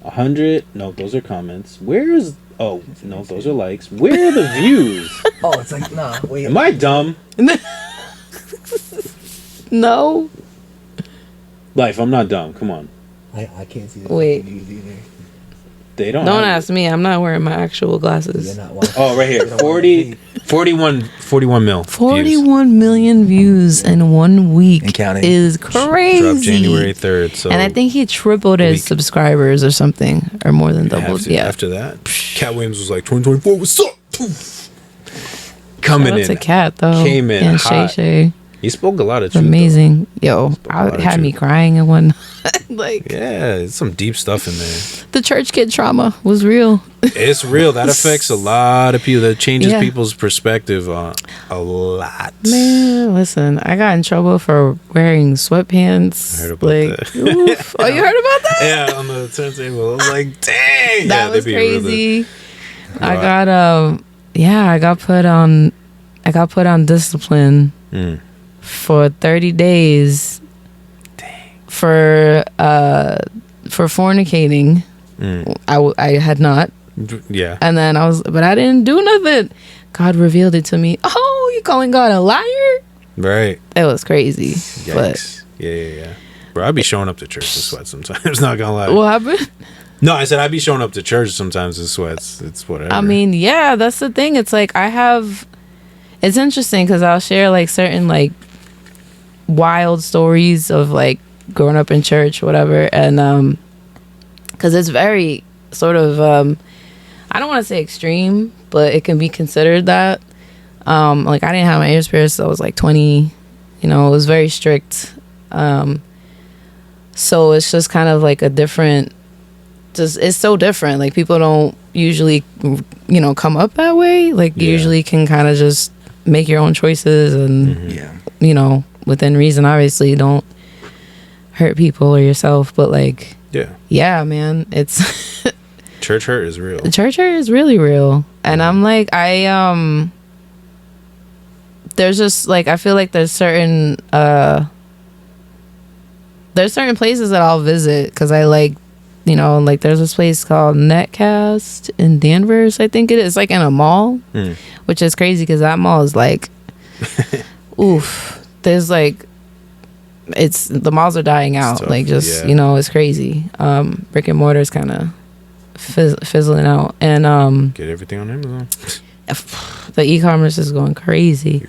100. No, those are comments. Where is... Oh, no, those are likes. Where are the views? Oh, it's like, nah, wait. Am I dumb? No. Life, I'm not dumb. Come on. I can't see the Wait. views either. They don't ask me. I'm not wearing my actual glasses. Oh, right here. 41 mil. 41 million views in 1 week and counting. Is crazy. Dropped January 3rd. So and I think he tripled his subscribers or something, or more than doubled. After that, Cat Williams was like, 2024, what's up? Coming in. That's a cat, though. Came in and hot. Shay. He spoke a lot of truth. Amazing. Yo, I had me crying in one. Like, yeah, it's some deep stuff in there. The church kid trauma was real. It's real. That affects a lot of people. That changes people's perspective on a lot. Man, listen, I got in trouble for wearing sweatpants. I heard about that. Oof. Oh, you heard about that? Yeah, on the turntable. I was like, dang. That was crazy. I got put on discipline for 30 days. For fornicating. I had not. Yeah. And then but I didn't do nothing. God revealed it to me. Oh, you calling God a liar? Right. It was crazy. Yikes. But Yeah. Bro, I'd be showing up to church in sweats sometimes. Not gonna lie. What happened? No, I said I'd be showing up to church sometimes in sweats. It's whatever. I mean, yeah, that's the thing. It's like it's interesting because I'll share like certain like wild stories of like growing up in church, whatever, and because it's very sort of I don't want to say extreme, but it can be considered that. Like I didn't have my ears pierced, so I was like 20. It was very strict. So it's just kind of like a different. It's so different. Like people don't usually, come up that way. Like you usually can kind of just make your own choices and within reason. Obviously, don't hurt people or yourself, but like yeah man, it's church hurt is real. Church hurt is really real. And I'm like there's just like I feel like there's certain places that I'll visit because I like like there's this place called Netcast in Danvers, I think it is. It's like in a mall, which is crazy because that mall is like oof, there's like the malls are dying out. Stuff, like just it's crazy. Brick and mortar is kind of fizzling out, and get everything on Amazon. The e-commerce is going crazy.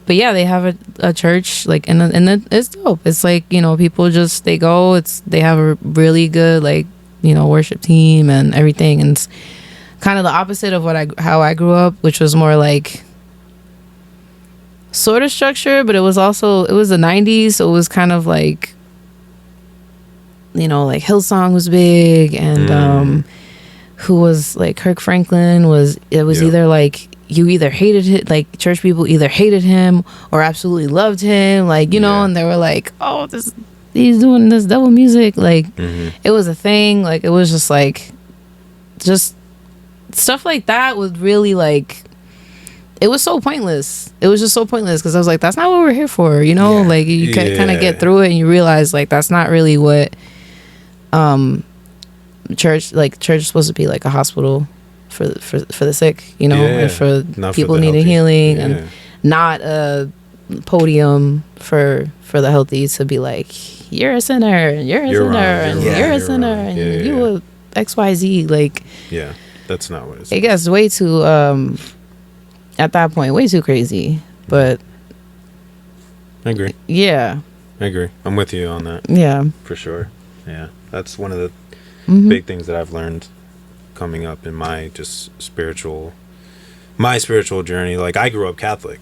But yeah, they have a church like and it's dope. It's like people just they go. They have a really good like worship team and everything. And it's kind of the opposite of how I grew up, which was more like sort of structured, but it was the 90s, so it was kind of like, like Hillsong was big, and who was like Kirk Franklin was either like you either hated it, like church people either hated him or absolutely loved him, like and they were like, oh, he's doing this devil music, like it was a thing, like it was just like stuff like that was really like, it was so pointless. It was just so pointless because I was like, that's not what we're here for, like you kind of get through it and you realize like that's not really what church is supposed to be, like a hospital for the sick, and for people needing healing, and not a podium for the healthy to be like, you're a sinner and you're a sinner and you're a sinner and you a XYZ, like that's not what it gets way too at that point way too crazy. But I agree. Yeah, I agree. I'm with you on that. Yeah, for sure. Yeah, that's one of the big things that I've learned coming up in my spiritual journey. Like I grew up Catholic,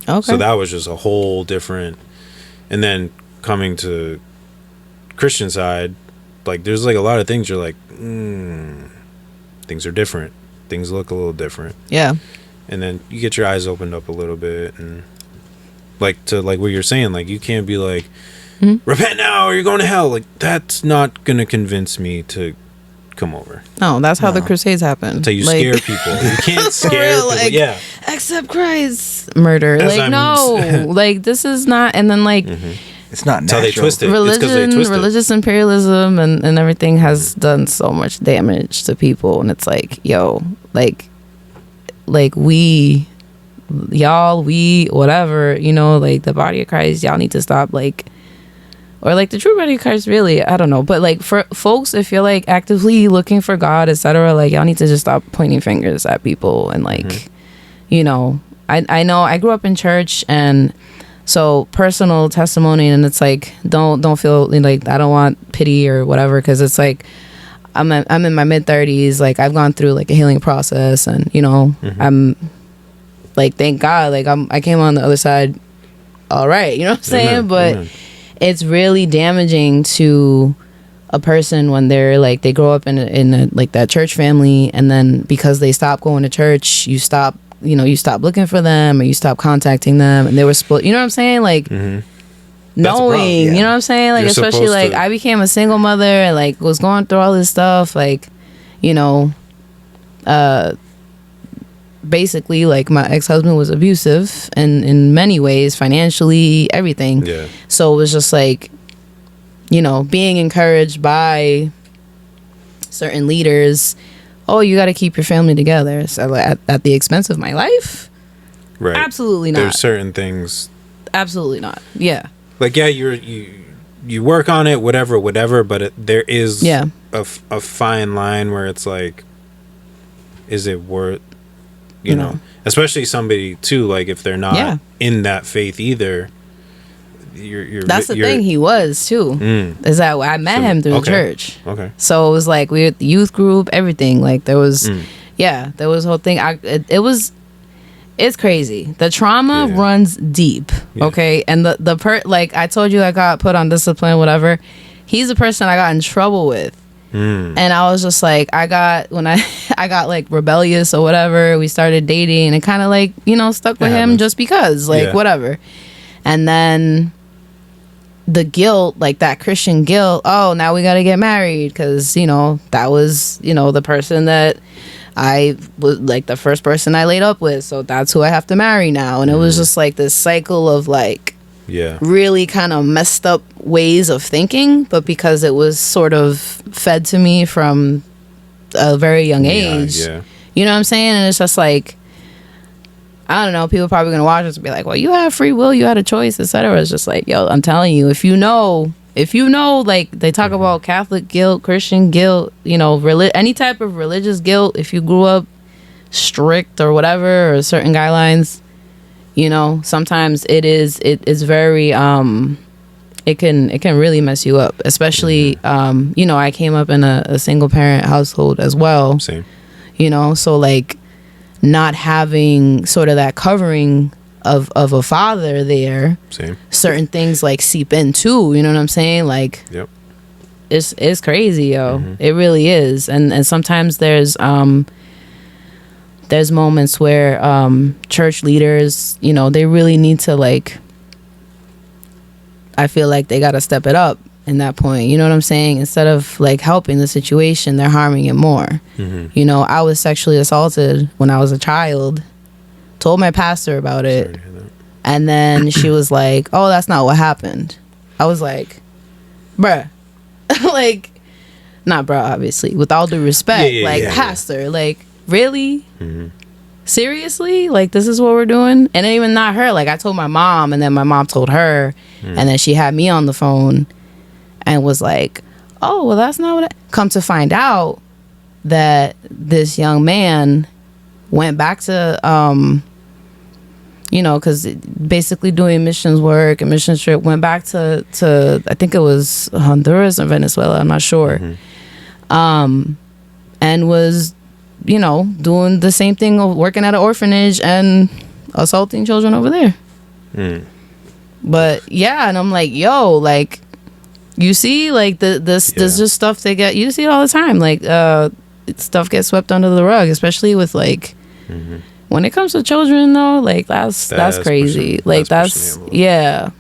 so that was just a whole different. And then coming to Christian side, like there's like a lot of things you're like, things are different. Things look a little different. Yeah. And then you get your eyes opened up a little bit, and like to like what you're saying, like you can't be like, repent now or you're going to hell. Like that's not gonna convince me to come over. No, that's how the Crusades happen. That's how you scare people. You can't scare people. Like, accept Christ. Murder. As like no, like this is not. And then like it's not natural. That's how they twist it. Religious imperialism and everything has done so much damage to people, and it's like, yo, like we whatever, like the body of Christ, y'all need to stop, like, or like the true body of Christ, really, I don't know, but like for folks, if you're like actively looking for God, etc., like y'all need to just stop pointing fingers at people. And like I know I grew up in church, and so personal testimony, and it's like don't feel like I don't want pity or whatever, because it's like I'm in my mid-30s, like I've gone through like a healing process, and I'm like, thank God, like I came on the other side all right, what I'm saying? But it's really damaging to a person when they're like, they grow up in a like that church family, and then because they stop going to church, you stop looking for them, or you stop contacting them, and they were split, what I'm saying? Like knowing, you know what I'm saying? Like, you're especially like I became a single mother and like was going through all this stuff, like, basically like my ex-husband was abusive and in many ways, financially, everything. Yeah. So it was just like, being encouraged by certain leaders, oh, you got to keep your family together. So at the expense of my life? Right. Absolutely not. There's certain things. Absolutely not. Yeah. Like, yeah, you work on it, whatever, but there is a fine line where it's like, is it worth, especially somebody too, like if they're not in that faith either. That's the thing, he was too. Is that I met him through the church. Okay. So it was like we were at the youth group, everything. Like there was, there was a whole thing. It's crazy. The trauma runs deep. Okay, and like I told you, I got put on discipline, whatever. He's the person I got in trouble with. And I was just like, I got like rebellious or whatever. We started dating, and it kind of like stuck with him just because, like whatever. And then the guilt, like that Christian guilt. Oh, now we got to get married because that was the person that I was like the first person I laid up with, so that's who I have to marry now. And it was just like this cycle of like really kind of messed up ways of thinking, but because it was sort of fed to me from a very young age, you know what I'm saying? And it's just like, I don't know, people are probably gonna watch this and be like, well, you have free will, you had a choice, etc. It's just like, yo, I'm telling you, if you know, like they talk about Catholic guilt, Christian guilt, any type of religious guilt, if you grew up strict or whatever, or certain guidelines, sometimes it is very it can really mess you up, especially you know, I came up in a single parent household as well. Same. You know, so like not having sort of that covering of a father there. Same. Certain things like seep in too, you know what I'm saying? Like, yep. It's crazy, yo. It really is. And sometimes there's moments where church leaders, you know, they really need to, like, I feel like they got to step it up in that point. You know what I'm saying? Instead of like helping the situation, they're harming it more. You know, I was sexually assaulted when I was a child. Told my pastor about it. And then she was like, oh, that's not what happened. I was like, bruh. Like, not bruh, obviously. With all due respect. Pastor, like, really? Seriously? Like, this is what we're doing? And even not her. Like, I told my mom, and then my mom told her. And then she had me on the phone and was like, oh, well, that's not what come to find out that this young man went back to, you know, because basically doing missions work and mission trip, went back to I think it was Honduras or Venezuela, I'm not sure. And was, you know, doing the same thing of working at an orphanage and assaulting children over there. But yeah, and I'm like, yo, like, you see, like, this just stuff they get, you see it all the time, like, stuff gets swept under the rug, especially with, like, when it comes to children, though, like, that's crazy. Like, that's yeah.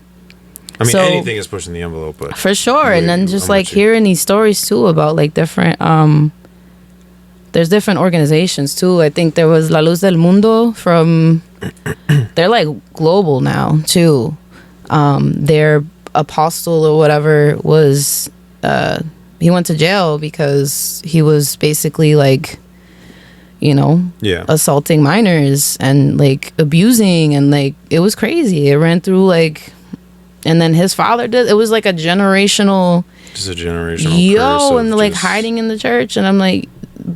I mean, anything is pushing the envelope, but for sure. And then just like hearing these stories too about like different there's different organizations too. I think there was La Luz del Mundo from they're like global now too. Their apostle or whatever was he went to jail because he was basically like, you know, assaulting minors and like abusing, and like it was crazy. It ran through like, and then his father did. It was like a generational, just a generational curse and like hiding in the church. And I'm like,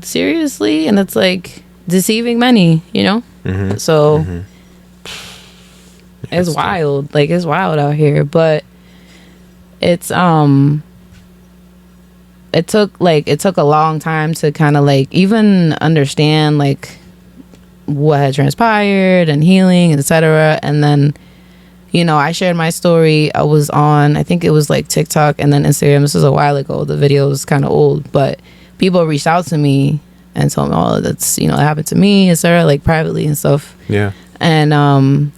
seriously? And it's like deceiving many, you know. So it's wild. Like, it's wild out here, but it's it took a long time to kind of like even understand like what had transpired and healing, etc. And then, you know, I shared my story. I was on, I think it was like TikTok and then Instagram. This was a while ago. The video was kind of old, but people reached out to me and told me, oh, that's, you know, it happened to me, etc., like privately and stuff. Yeah. And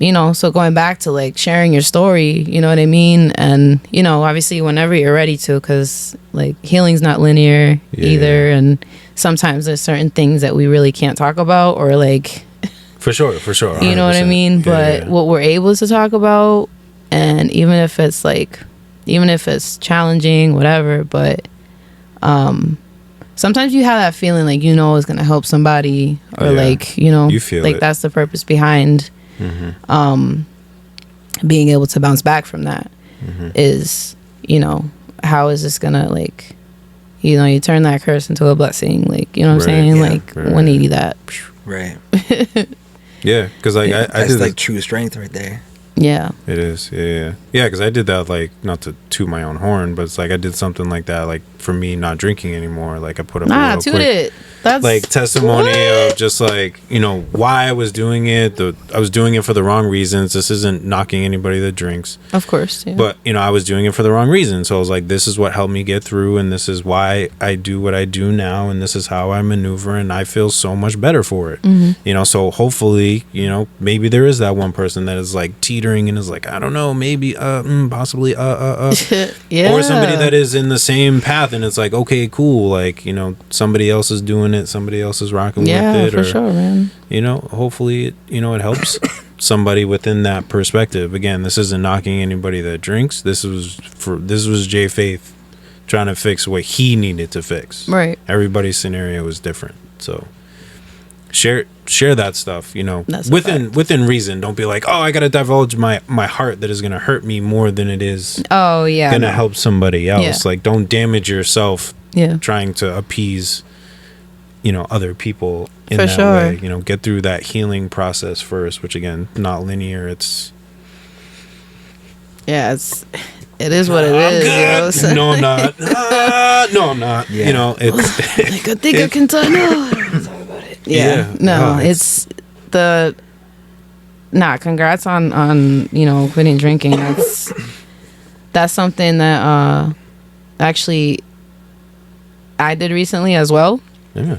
you know, so going back to like sharing your story, you know what I mean? And, you know, obviously whenever you're ready to, because like healing's not linear either. And sometimes there's certain things that we really can't talk about, or like, for sure. You know what I mean? But what we're able to talk about, and even if it's challenging, whatever, but sometimes you have that feeling like, you know, it's going to help somebody, or like, you know, you feel like it. That's the purpose behind being able to bounce back from that is, you know, how is this gonna, like, you know, you turn that curse into a blessing, like, you know what I'm saying? Yeah, like 180 that. Right. Yeah, because like I did like true strength right there. Yeah, it is. Yeah, because I did that, like, not to toot my own horn, but it's like I did something like that, like for me not drinking anymore. Like I put up a toot it. That's like testimony of just like, you know, why I was doing it. I was doing it for the wrong reasons. This isn't knocking anybody that drinks, of course, yeah. But you know, I was doing it for the wrong reasons. So I was like, this is what helped me get through, and this is why I do what I do now, and this is how I maneuver, and I feel so much better for it. You know, so hopefully, you know, maybe there is that one person that is like teetering and is like, I don't know, maybe possibly yeah. Or somebody that is in the same path, and it's like, okay, cool, like, you know, somebody else is doing it, somebody else is rocking with it, for sure, man. You know, hopefully it, you know, it helps somebody within that perspective. Again, this isn't knocking anybody that drinks. This was J Faith trying to fix what he needed to fix. Right. Everybody's scenario was different, so share that stuff, you know. That's within reason. Don't be like, oh, I gotta divulge my heart that is gonna hurt me more than it is gonna help somebody else. Like, don't damage yourself trying to appease, you know, other people in that way. You know, get through that healing process first, which again, not linear. It's it is what it is. You know, so. No, I'm not. No, I'm not. Yeah. You know, it's like I think I can tell. No, talk about it. Yeah. No, it's the. Nah, congrats on you know, quitting drinking. That's something that actually I did recently as well. Yeah.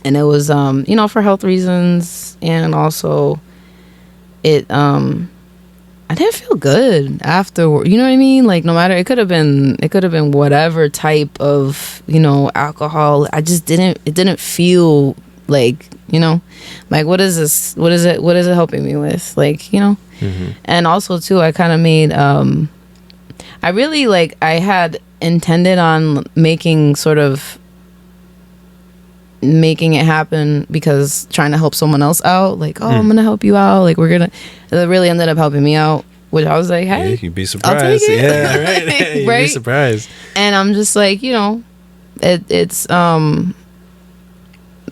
And it was you know, for health reasons, and also it I didn't feel good afterward. You know what I mean? Like, no matter, it could have been whatever type of, you know, alcohol. I just it didn't feel like, you know, like, what is this? What is it helping me with? Like, you know? Mm-hmm. And also too, I kind of made, I really, like, I had intended on making it happen because trying to help someone else out, like, oh, I'm gonna help you out, like, it really ended up helping me out, which I was like, hey, yeah, you'd be surprised. Yeah, right. You'd right? be surprised. And I'm just like, you know, it's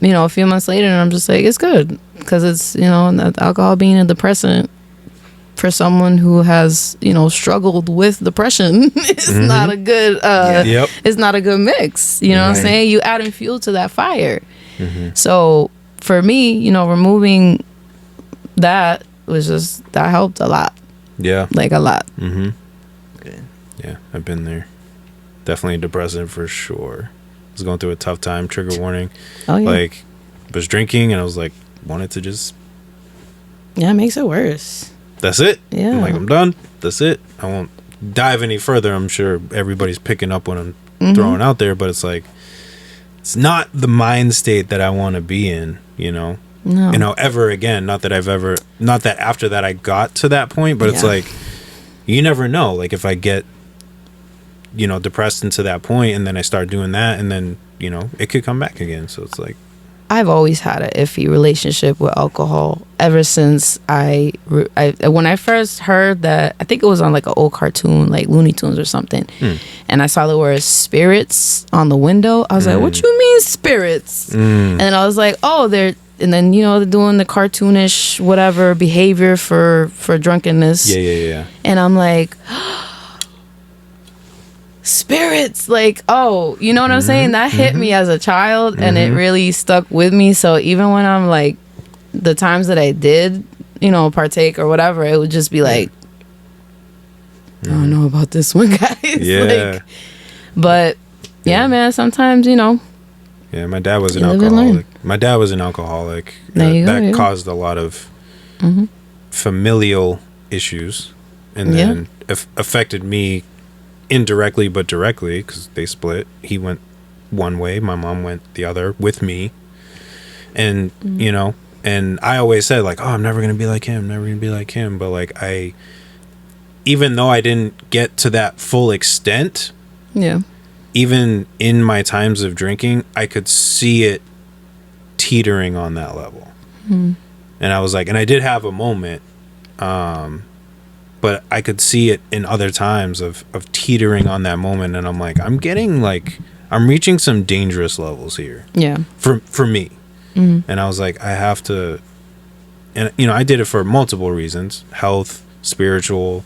you know, a few months later, and I'm just like, it's good, because it's, you know, alcohol being a depressant for someone who has, you know, struggled with depression is not a good it's not a good mix, you know what I'm saying? You adding fuel to that fire. So for me, you know, removing that helped a lot. Like a lot. Okay. Yeah, I've been there. Definitely depressing for sure. I was going through a tough time. Trigger warning. Oh yeah. Like, was drinking, and I was like, wanted to just. Yeah, it makes it worse. That's it. Yeah. I'm like, I'm done. That's it. I won't dive any further. I'm sure everybody's picking up what I'm throwing out there, but it's like, it's not the mind state that I want to be in, you know? No. You know, ever again. Not that after that I got to that point, but it's like, you never know. Like, if I get, you know, depressed into that point, and then I start doing that, and then, you know, it could come back again. So it's like, I've always had an iffy relationship with alcohol ever since when I first heard that, I think it was on like an old cartoon, like Looney Tunes or something, and I saw the word spirits on the window. I was like, what you mean spirits? And I was like, oh, and then, you know, they're doing the cartoonish whatever behavior for drunkenness. Yeah. And I'm like, spirits, like, oh, you know what I'm saying? That hit me as a child, and it really stuck with me. So even when I'm like, the times that I did, you know, partake or whatever, it would just be like, I don't know about this one, guys. Yeah. Like, but yeah, man, sometimes, you know. Yeah, my dad was an alcoholic. That caused a lot of familial issues, and then affected me indirectly but directly, because they split. He went one way, my mom went the other with me, and you know, and I always said, like, oh, I'm never gonna be like him, but like, even though I didn't get to that full extent, even in my times of drinking, I could see it teetering on that level. And I was like, and I did have a moment, but I could see it in other times of teetering on that moment, and I'm like, I'm reaching some dangerous levels here. Yeah. For me. And I was like, I have to, and you know, I did it for multiple reasons: health, spiritual,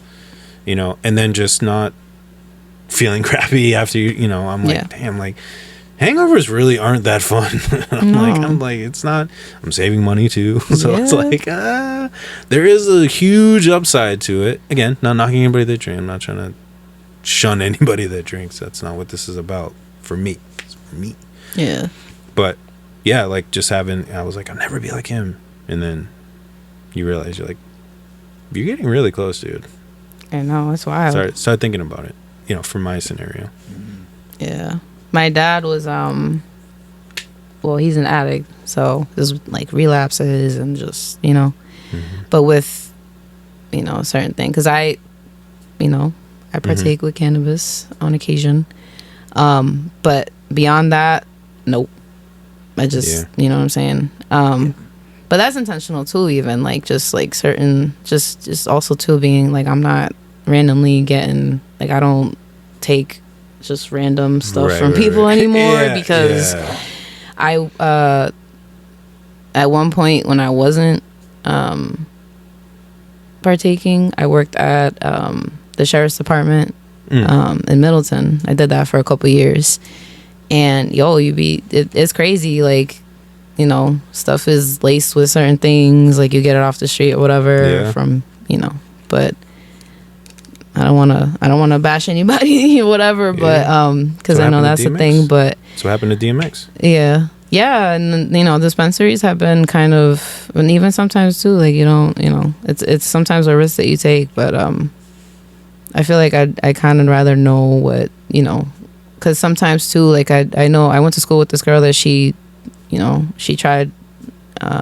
you know, and then just not feeling crappy after you know, I'm like, damn, like, hangovers really aren't that fun. I'm like, it's not. I'm saving money too, so it's like, there is a huge upside to it. Again, not knocking anybody that drinks. I'm not trying to shun anybody that drinks. That's not what this is about for me. It's for me. Yeah. But yeah, like, just having, I was like, I'll never be like him, and then you realize you're like, you're getting really close, dude. I know, it's wild. Start thinking about it. You know, from my scenario. Yeah. My dad was well, he's an addict, so there's like relapses and just, you know, but with, you know, a certain thing, because I partake with cannabis on occasion, but beyond that, nope. I just, you know what I'm saying, but that's intentional too, even like just like certain, just also too being like, I'm not randomly getting, like, I don't take just random stuff from people anymore, because I at one point when I wasn't partaking, I worked at the sheriff's department, in Middleton. I did that for a couple years, and it's crazy. Like, you know, stuff is laced with certain things. Like, you get it off the street or whatever from, you know, but I don't want to bash anybody or whatever, but because I know that's the thing. But so what happened to DMX? Yeah, and you know, dispensaries have been kind of, and even sometimes too, like, you don't, you know, it's sometimes a risk that you take, but I feel like I kind of rather know what, you know, because sometimes too, like I know I went to school with this girl that she, you know, she tried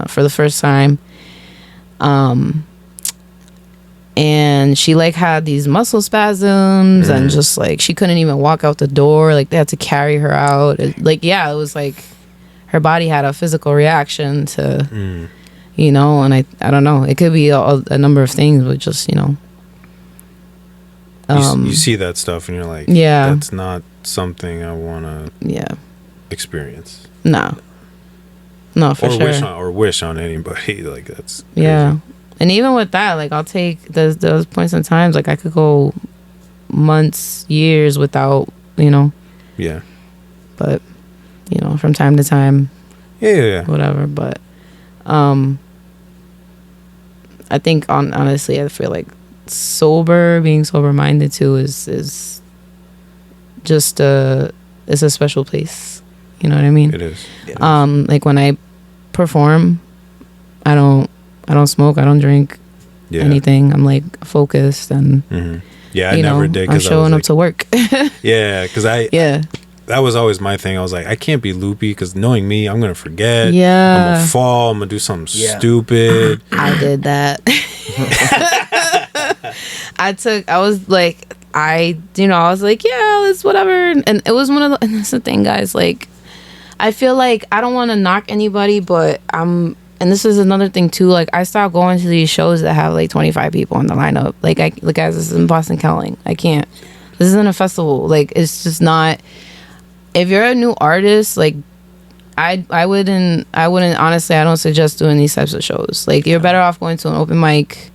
for the first time, and she like had these muscle spasms and just like she couldn't even walk out the door, like they had to carry her out. It was like her body had a physical reaction to, you know, and I don't know. It could be a number of things, but just, you know. You see that stuff and you're like, that's not something I want to experience. No, for sure. Wish on anybody. Like, that's crazy. Yeah. And even with that, like, I'll take those points and times, like, I could go months, years without, you know. Yeah. But, you know, from time to time. Yeah. Whatever. But I think, honestly, I feel like being sober-minded, too, is just it's a special place. You know what I mean? It is. Like, when I perform, I don't smoke, I don't drink anything. I'm like focused and I never did. I'm showing up to work. Because that was always my thing. I was like, I can't be loopy because knowing me, I'm gonna forget. I'm gonna fall. I'm gonna do something stupid. I did that. I was like, yeah, it's whatever. And it was one of the, and that's the thing, guys. Like, I feel like I don't want to knock anybody, but and this is another thing too. Like, I stopped going to these shows that have like 25 people in the lineup. Like, guys, this is in Boston Kelling. I can't. This isn't a festival. Like, it's just not. If you're a new artist, like, I wouldn't honestly. I don't suggest doing these types of shows. Like, you're better off going to an open mic,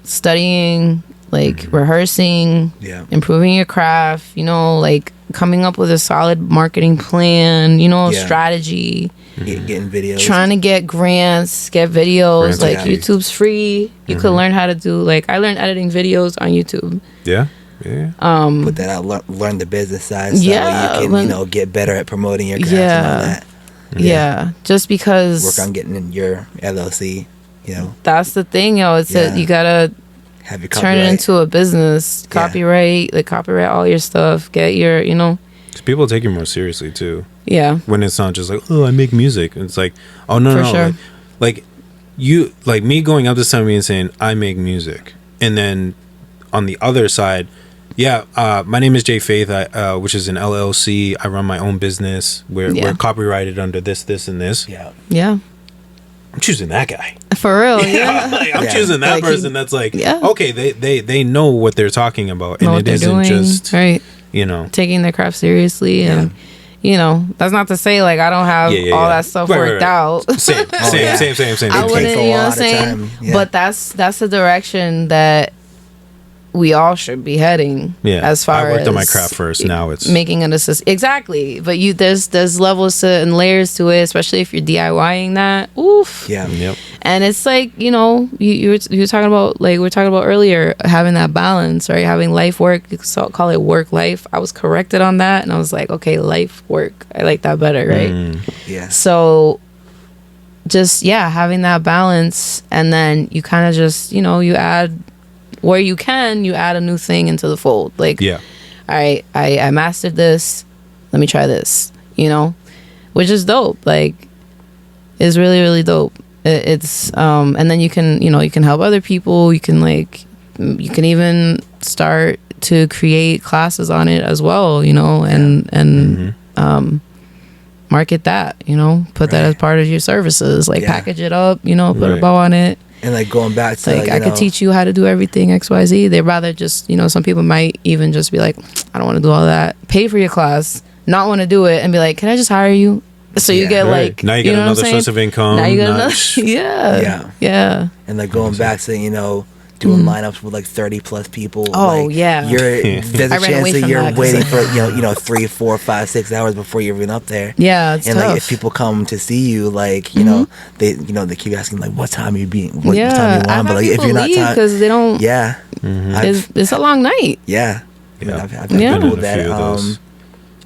studying, like rehearsing, improving your craft. You know, like coming up with a solid marketing plan. You know, strategy. Getting videos, trying to get grants, get videos. Like, YouTube's free. You could learn how to do, like, I learned editing videos on YouTube. Put that out, learn the business side, so you can, you know, get better at promoting your craft and all that. Just because work on getting in your LLC. You know, that's the thing, yo. It's you gotta have your turn it into a business. Copyright all your stuff. Get your, you know. People take you more seriously too. Yeah. When it's not just like, oh, I make music. It's like, oh no, sure. Like you, like me going up to somebody and saying I make music, and then on the other side, my name is J Faith, which is an LLC. I run my own business. We're copyrighted under this, and this. Yeah. I'm choosing that guy. For real, Like, I'm choosing that person that's like, okay, they know what they're talking about, and it isn't just you know, taking their craft seriously. And you know, that's not to say like I don't have all that stuff worked out. Same. I wouldn't, you know what I'm saying? But that's the direction that we all should be heading. As far as I worked on my craft first. Now it's making an assist. Exactly. But there's levels to and layers to it, especially if you're DIYing that. Oof. Yep. And it's like, you know, you were talking about, like we were talking about earlier, having that balance, right? Having life work, so call it work life. I was corrected on that, and I was like, okay, life work. I like that better, right? So just having that balance, and then you kind of just, you know, you add where you can, you add a new thing into the fold. Like, all right, I mastered this, let me try this, you know, which is dope. Like, it's really, really dope. It's and then you can, you know, you can help other people. You can you can even start to create classes on it as well, you know, and market that, you know, put that as part of your services, like package it up, you know, put a bow on it. And like going back to like I could teach you how to do everything XYZ. They'd rather just, you know, some people might even just be like, I don't want to do all that. Pay for your class, not want to do it, and be like, can I just hire you? So you get like, now you get another source of income. Now you get another, yeah. And like going back to, you know, doing lineups with like 30 plus people. Oh, like, yeah. There's a chance that you're waiting for 3, 4, 5, 6 hours before you're even up there. Yeah, it's and tough. like if people come to see you, like you know they keep asking like what time you being, what time you want, but like if you're not because they don't. Yeah, it's a long night. Yeah, I mean, I've had people that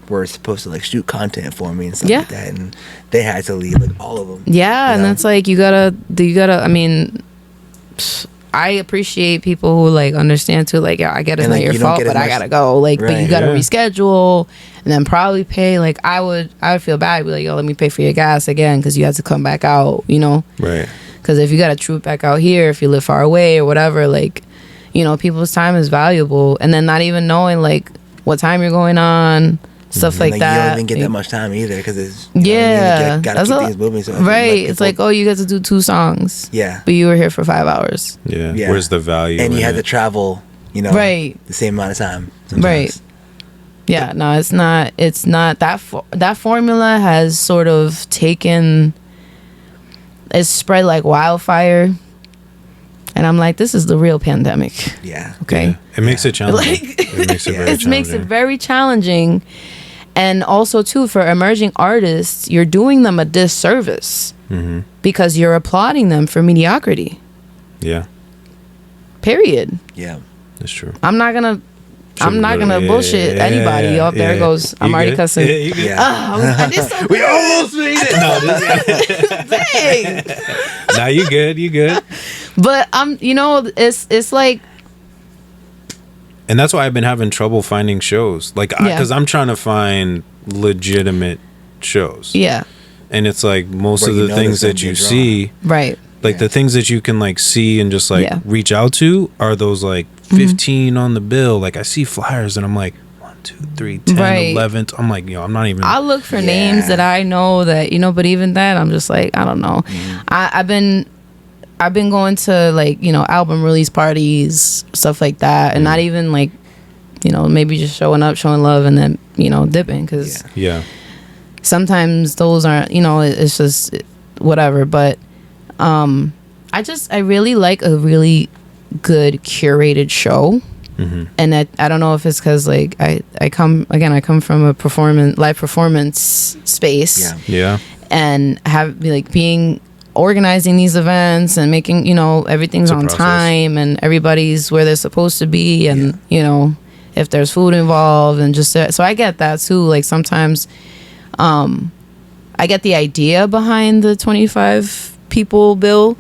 were supposed to like shoot content for me and stuff like that, and they had to leave, like all of them. Yeah, and it's like you gotta. I mean, I appreciate people who like understand too. Like, yeah, I get it's not your fault, but I gotta go. Like, but you gotta reschedule and then probably pay. Like, I would feel bad. I'd be like, yo, let me pay for your gas again because you have to come back out. You know, right? Because if you gotta troop back out here, if you live far away or whatever, like, you know, people's time is valuable, and then not even knowing like what time you're going on. Stuff like that. You don't even get that much time either because it's gotta keep things moving. So right, it's like, oh, you get to do 2 songs. Yeah, but you were here for 5 hours. Yeah. Where's the value? And you had to travel, the same amount of time. Sometimes. Right. Yeah. No, it's not. It's not that. That formula has sort of taken. It's spread like wildfire. And I'm like, this is the real pandemic. Yeah. Okay. Yeah. It makes it challenging. It makes it very challenging. It makes it very challenging. And also, too, for emerging artists, you're doing them a disservice because you're applauding them for mediocrity. Yeah. Period. Yeah. That's true. I'm not gonna bullshit anybody. Oh, there it goes. I'm already cussing. Yeah, you good. I did so we almost made it. Dang. Nah, you good. You good. But it's like. And that's why I've been having trouble finding shows. Like, because I'm trying to find legitimate shows. Yeah. And it's like most of the things that you see. Right. Like the things that you can like see and just like reach out to are those like 15 on the bill. Like I see flyers and I'm like 1, 2, 3, 10, 11. I'm like, I'm not even. I look for names that I know that, but even that I'm just like, I don't know. I've been going to like, album release parties, stuff like that. And not even like, maybe just showing up, showing love and then, dipping. Cause sometimes those aren't, it's just whatever. But I really like a really good curated show. And I don't know if it's because like I come from a live performance space. And have like being organizing these events and making everything's on time and everybody's where they're supposed to be and if there's food involved and just so I get that too. Like sometimes I get the idea behind the 25 people bill,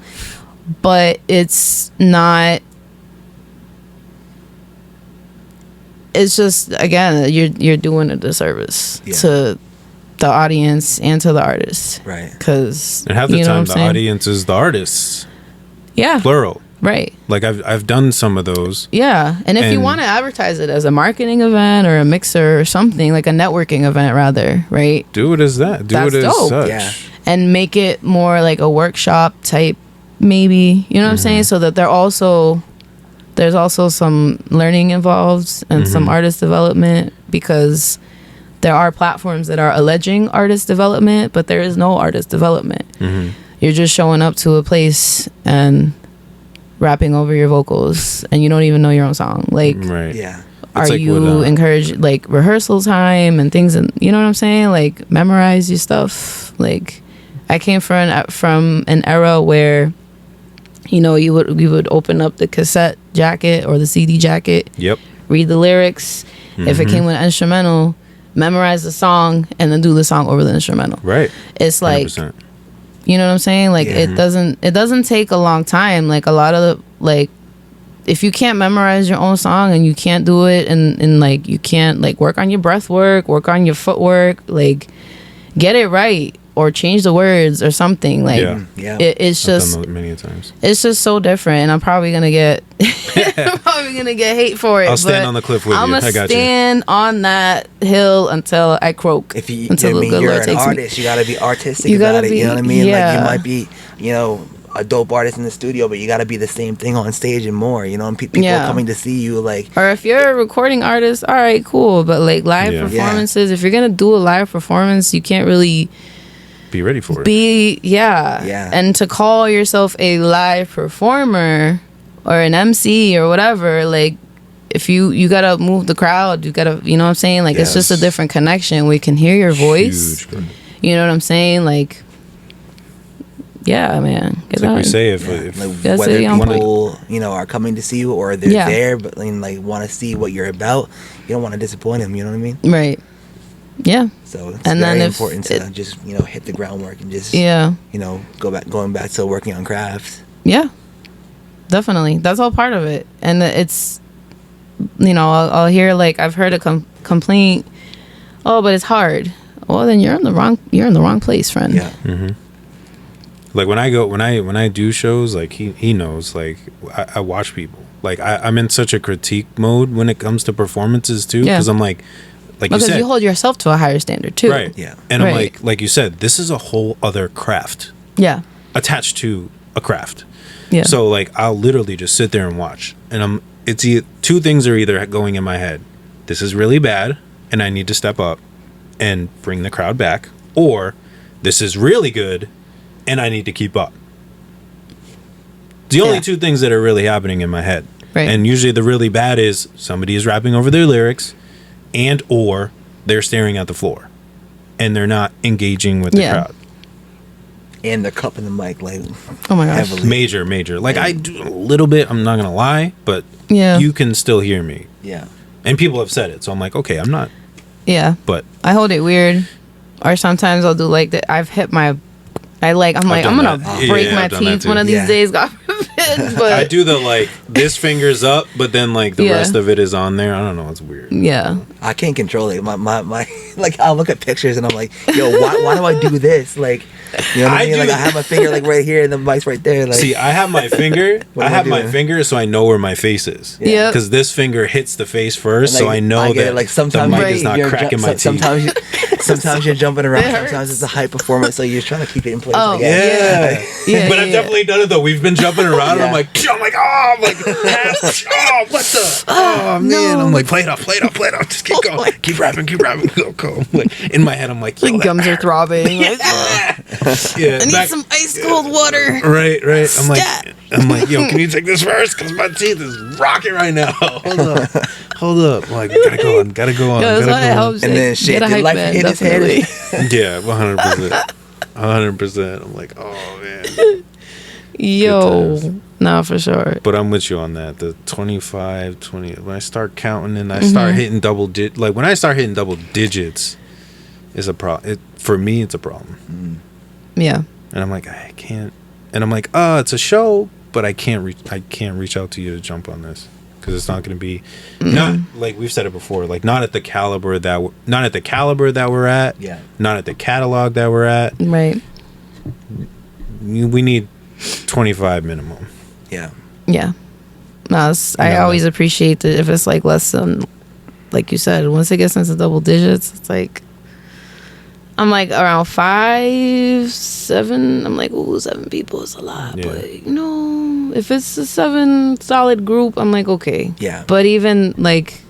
but it's not. It's just, again, you're doing a disservice to the audience and to the artist, right? Because half the time the audience is the artists, plural, right? Like I've done some of those, and if you want to advertise it as a marketing event or a mixer or something like a networking event, rather, right? Do it as that. Do it as such, and make it more like a workshop type, maybe. You know what I'm saying? So that there's also some learning involved and some artist development, because there are platforms that are alleging artist development, but there is no artist development. You're just showing up to a place and rapping over your vocals and you don't even know your own song. Like, are like you encouraged like rehearsal time and things, and you know what I'm saying? Like memorize your stuff. Like I came from an era where we would open up the cassette jacket or the CD jacket. Read the lyrics. If it came with an instrumental, memorize the song and then do the song over the instrumental. Right. It's like 100%. You know what I'm saying? Like it doesn't take a long time. Like a lot of like if you can't memorize your own song and you can't do it and like you can't like work on your breath work on your footwork, like get it right. Or change the words or something. Like it's just I've done many times. It's just so different, and I'm probably gonna get hate for it. I'll stand on the cliff with you. I'm gonna stand on that hill until I croak. Until you're an artist, you gotta be artistic about it. You know what I mean? Like you might be, a dope artist in the studio, but you got to be the same thing on stage and more, and people are coming to see you. Like, or if you're a recording artist, all right, cool, but like live performances, if you're gonna do a live performance, you can't really be ready for it. And to call yourself a live performer or an MC or whatever, like if you gotta move the crowd, you gotta, you know what I'm saying? Like it's just a different connection. We can hear your voice. You know what I'm saying? Like, yeah, man. It's like we say, if like whether people, you know, are coming to see you or they're there, but like want to see what you're about, you don't want to disappoint them. You know what I mean? Right. Yeah. So it's very important to just, you know, hit the groundwork and just, you know, going back to working on crafts. Yeah, definitely. That's all part of it. And it's, you know, I'll hear, like, I've heard a complaint, oh, but it's hard. Well, then you're in the wrong place, friend. Yeah. Mm-hmm. Like when I do shows, like he knows, like I watch people. Like I'm in such a critique mode when it comes to performances too, because I'm like you said, you hold yourself to a higher standard too, right? Yeah, and I'm like you said, this is a whole other craft. Yeah, attached to a craft. Yeah. So like I'll literally just sit there and watch, and it's two things are either going in my head: this is really bad, and I need to step up and bring the crowd back, or this is really good, and I need to keep up. The only two things that are really happening in my head. Right. And usually the really bad is somebody is rapping over their lyrics, and or they're staring at the floor and they're not engaging with the crowd. And they're cupping the mic, like, oh my gosh. Heavily. Major. Like I do a little bit, I'm not gonna lie, but you can still hear me. Yeah. And people have said it, so I'm like, okay, I'm not. Yeah. But I hold it weird. Or sometimes I'll do like that. I'm gonna break my teeth one of these days. God forbid. But I do the like this finger's up, but then like the rest of it is on there. I don't know. It's weird. Yeah. I can't control it. My like I'll look at pictures and I'm like, yo, why do I do this? Like, you know what I mean? Like I have my finger like right here and the mic's right there. Like, see, I have my finger. My finger, so I know where my face is. Yeah. Because this finger hits the face first, like, so I know that like sometimes the mic is not cracking my teeth. Sometimes you're jumping around. Sometimes it's a high performance, so you're trying to keep it in place. Oh, yeah. But I've definitely done it though. We've been jumping around. And I'm like, what the? Oh man! No. I'm like, play it up. Just keep going. Keep rapping. Go. Like in my head, I'm like, gums are throbbing. Yeah. I need some ice cold water. Right. I'm like, yo, can you take this first? Because my teeth is rocking right now. Hold up. Like, gotta go on. And then shit, did L.Y.F.E hit his head? Yeah, 100%. 100%. I'm like, oh man. Yo, no, for sure. But I'm with you on that. The 25, 20. When I start counting and I start hitting double digits, like when I start hitting double digits, is a problem. For me, it's a problem. Yeah. And I'm like, I can't. And I'm like, it's a show, but I can't reach out to you to jump on this because it's not going to be not like we've said it before, like not at the caliber that we're at. Yeah. Not at the catalog that we're at. Right. We need 25 minimum. Yeah. Yeah. No, I always appreciate that if it's like less than, like you said, once it gets into double digits, it's like, I'm like around 5, 7. I'm like, ooh, 7 people is a lot. Yeah. But, you know, if it's a 7 solid group, I'm like, okay. Yeah. But even like,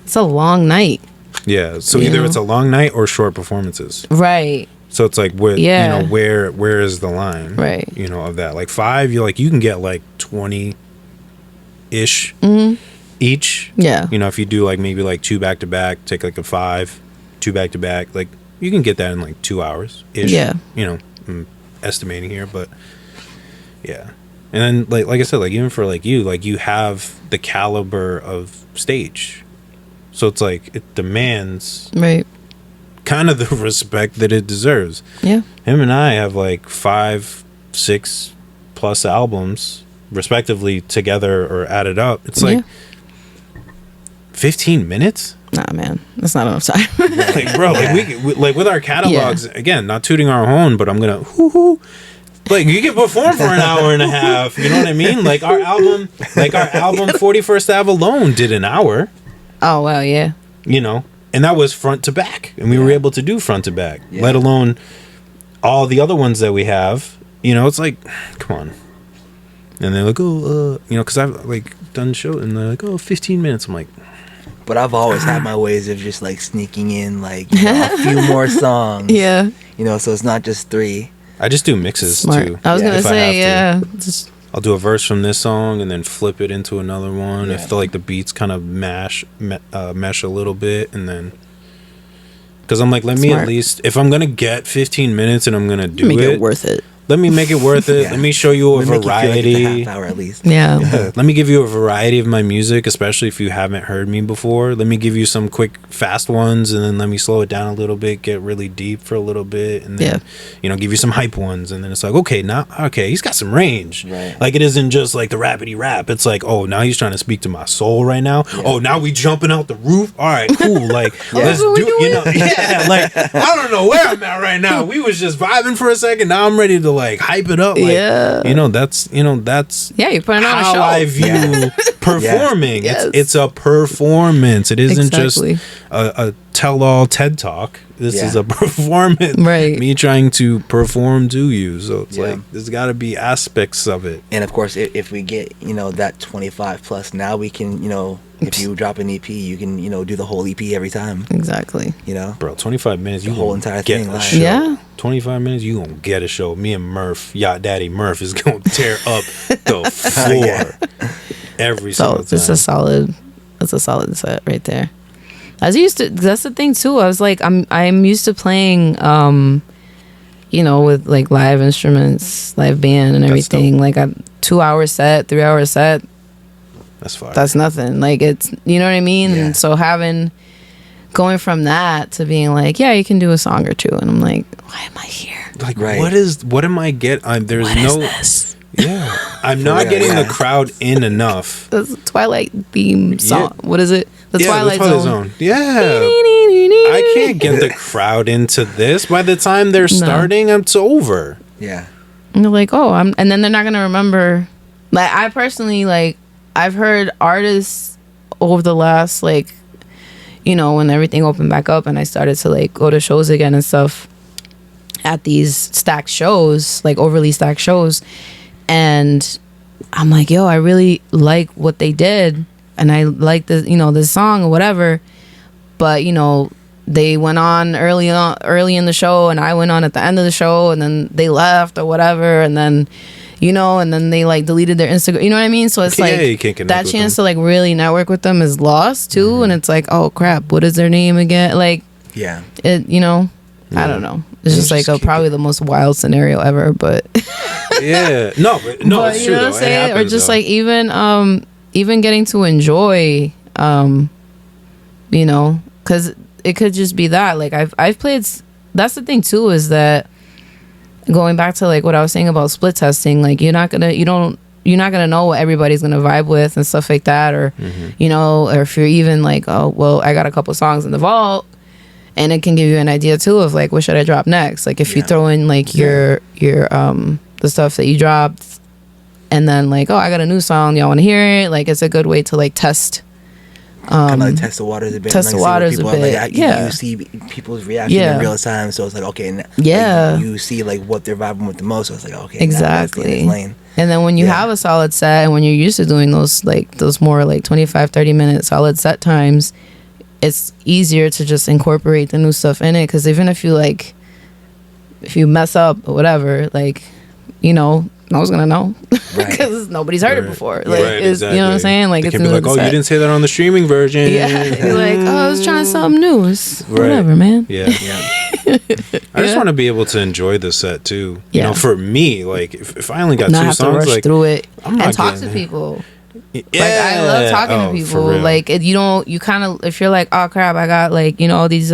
it's a long night. Yeah. So either it's a long night or short performances. Right. So it's like, you know, where is the line? Right. You know, of that. Like 5, you can get like 20-ish each. Yeah. You know, if you do like maybe like 2 back to back, take like a 5, 2 back to back, like you can get that in like 2 hours ish. Yeah. You know, I'm estimating here, but yeah. And then like I said, like even for like you have the caliber of stage. So it's like it demands kind of the respect that it deserves. Yeah. Him and I have like 5, 6 plus albums respectively together or added up. It's like 15 minutes? Nah, man, that's not enough time. Like, bro, like we like with our catalogs, again, not tooting our horn, but I'm gonna like you can perform for an hour and a half. You know what I mean? Like our album 41st Ave alone did an hour. Oh wow, yeah. You know, and that was front to back, and we were able to do front to back. Let alone all the other ones that we have. You know, it's like, come on. And they're like, you know, because I've like done show, and they're like, 15 minutes. I'm like. But I've always had my ways of just like sneaking in like a few more songs. Yeah. You know, so it's not just 3. I just do mixes too. I was gonna say, just I'll do a verse from this song and then flip it into another one if the beats kind of mesh a little bit, and then because I'm like, let me at least, if I'm gonna get 15 minutes and I'm gonna do make it worth it. Let me make it worth it. Let me show you a variety. Like a half hour at least. Yeah. Let me give you a variety of my music, especially if you haven't heard me before. Let me give you some quick, fast ones, and then let me slow it down a little bit, get really deep for a little bit, and then, give you some hype ones. And then it's like, okay, he's got some range. Right. Like, it isn't just like the rapidy rap. It's like, oh, now he's trying to speak to my soul right now. Yeah. Oh, now we jumping out the roof. All right, cool. Like, let's do, like, I don't know where I'm at right now. We was just vibing for a second. Now I'm ready to like hype it up. Like, that's you're putting on a show. How I view performing. Yes. It's a performance. It isn't just a tell-all TED talk. This is a performance. Right. Me trying to perform to you. So it's like there's got to be aspects of it. And of course, if we get that 25 plus, now we can if you drop an EP, you can do the whole EP every time. Exactly. Bro, 25 minutes, you whole entire get thing. A show. Yeah. 25 minutes, you gonna get a show. Me and Murph, Yacht Daddy Murph, is gonna tear up the floor every single time. It's a solid set right there. That's the thing too. I was like, I'm used to playing with like live instruments, live band and everything. Like a 2-hour set, 3-hour set. That's fine. That's nothing. Like, it's, you know what I mean? Yeah. And so going from that to being like, yeah, you can do a song or two, and I'm like, why am I here? Like, what am I getting? There's what no. Is this? Yeah, I'm not getting the crowd in enough. The Twilight theme song. Yeah. What is it? The Twilight Zone. Yeah. I can't get the crowd into this. By the time they're starting, it's over. Yeah. And they're like, and then they're not going to remember. Like, I personally, like, I've heard artists over the last, like, when everything opened back up and I started to, like, go to shows again and stuff at these stacked shows, like, overly stacked shows. And I'm like, yo, I really like what they did. And I like the song or whatever. But, they went on early in the show and I went on at the end of the show, and then they left or whatever. And then, and then they like deleted their Instagram. You know what I mean? So it's like that chance to like really network with them is lost too. Mm-hmm. And it's like, oh crap, what is their name again? Like, yeah, it, I don't know. It's just like probably the most wild scenario ever, but yeah, no, it's true. What I'm saying? Happens, or just like even getting to enjoy, because it could just be that. Like I've played. That's the thing too, is that going back to like what I was saying about split testing. Like you're not gonna know what everybody's gonna vibe with and stuff like that, or or if you're even like, oh well, I got a couple songs in the vault. And it can give you an idea too of like, what should I drop next? Like if you throw in like your the stuff that you dropped, and then like, oh, I got a new song, y'all want to hear it? Like it's a good way to like test. Kind of like test the waters a bit. Test the waters a bit. Like, you see people's reaction in real time, so it's like okay, like, you see like what they're vibing with the most. So it's like okay, exactly. And then when you have a solid set, and when you're used to doing those more like 25-30 minute solid set times, it's easier to just incorporate the new stuff in it, because even if you mess up or whatever, like, no one's gonna know, because nobody's heard it before. Like, exactly. You know what I'm saying? Like, it's new. Like, oh, you didn't say that on the streaming version. Yeah, you're like, oh, I was trying something new. It's whatever, man. Yeah. I just want to be able to enjoy the set too. You know, for me, like, if I only got not two have songs, to rush like, through it I'm not and talk to people. Like, I love talking to people. Like, you kind of, if you're like, oh crap, I got like, these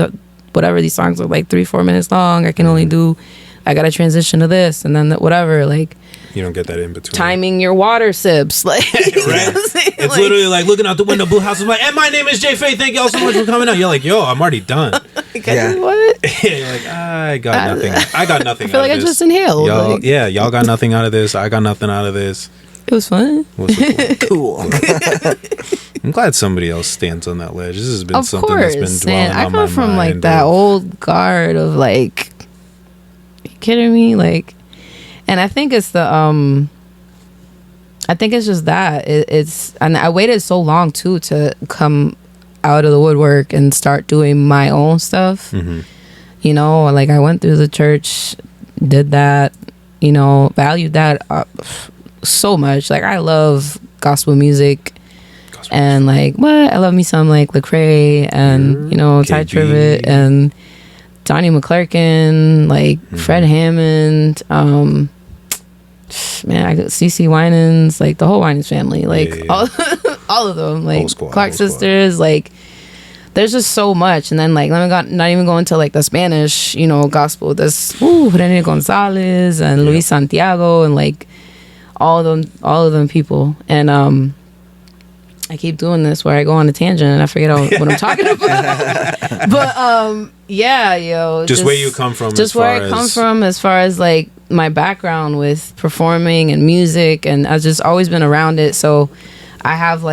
whatever, these songs are like 3-4 minutes long, I can only do, I gotta transition to this and then whatever, like, you don't get that in between. Timing your water sips, like, right? It's like, literally like looking out the window, Blue House is like, and my name is Jay Faye, thank y'all so much for coming out. You're like, yo, I'm already done. What? You're like, I got nothing. I got nothing. I feel like I just inhaled. Y'all, like, y'all got nothing out of this. I got nothing out of this. It was fun. Cool. I'm glad somebody else stands on that ledge. This has been something that's been dwelling on my mind. I come from like that old guard of like, are you kidding me? Like, and I think it's the I think it's just that it's, and I waited so long too to come out of the woodwork and start doing my own stuff. Mm-hmm. Like I went through the church, did that, valued that so much. Like, I love gospel music. And like, I love me some like Lecrae and Ty Tribbett and Donnie McClurkin, like Fred Hammond, CeCe Winans, like the whole Winans family, like all of them, like Clark sisters, like there's just so much. And then like not even go into like the Spanish, gospel. There's René Gonzalez and Luis Santiago and like all of them people. And I keep doing this where I go on a tangent and I forget what I'm talking about. But just where you come from, just where I come from as far as like my background with performing and music, and I've just always been around it. So I have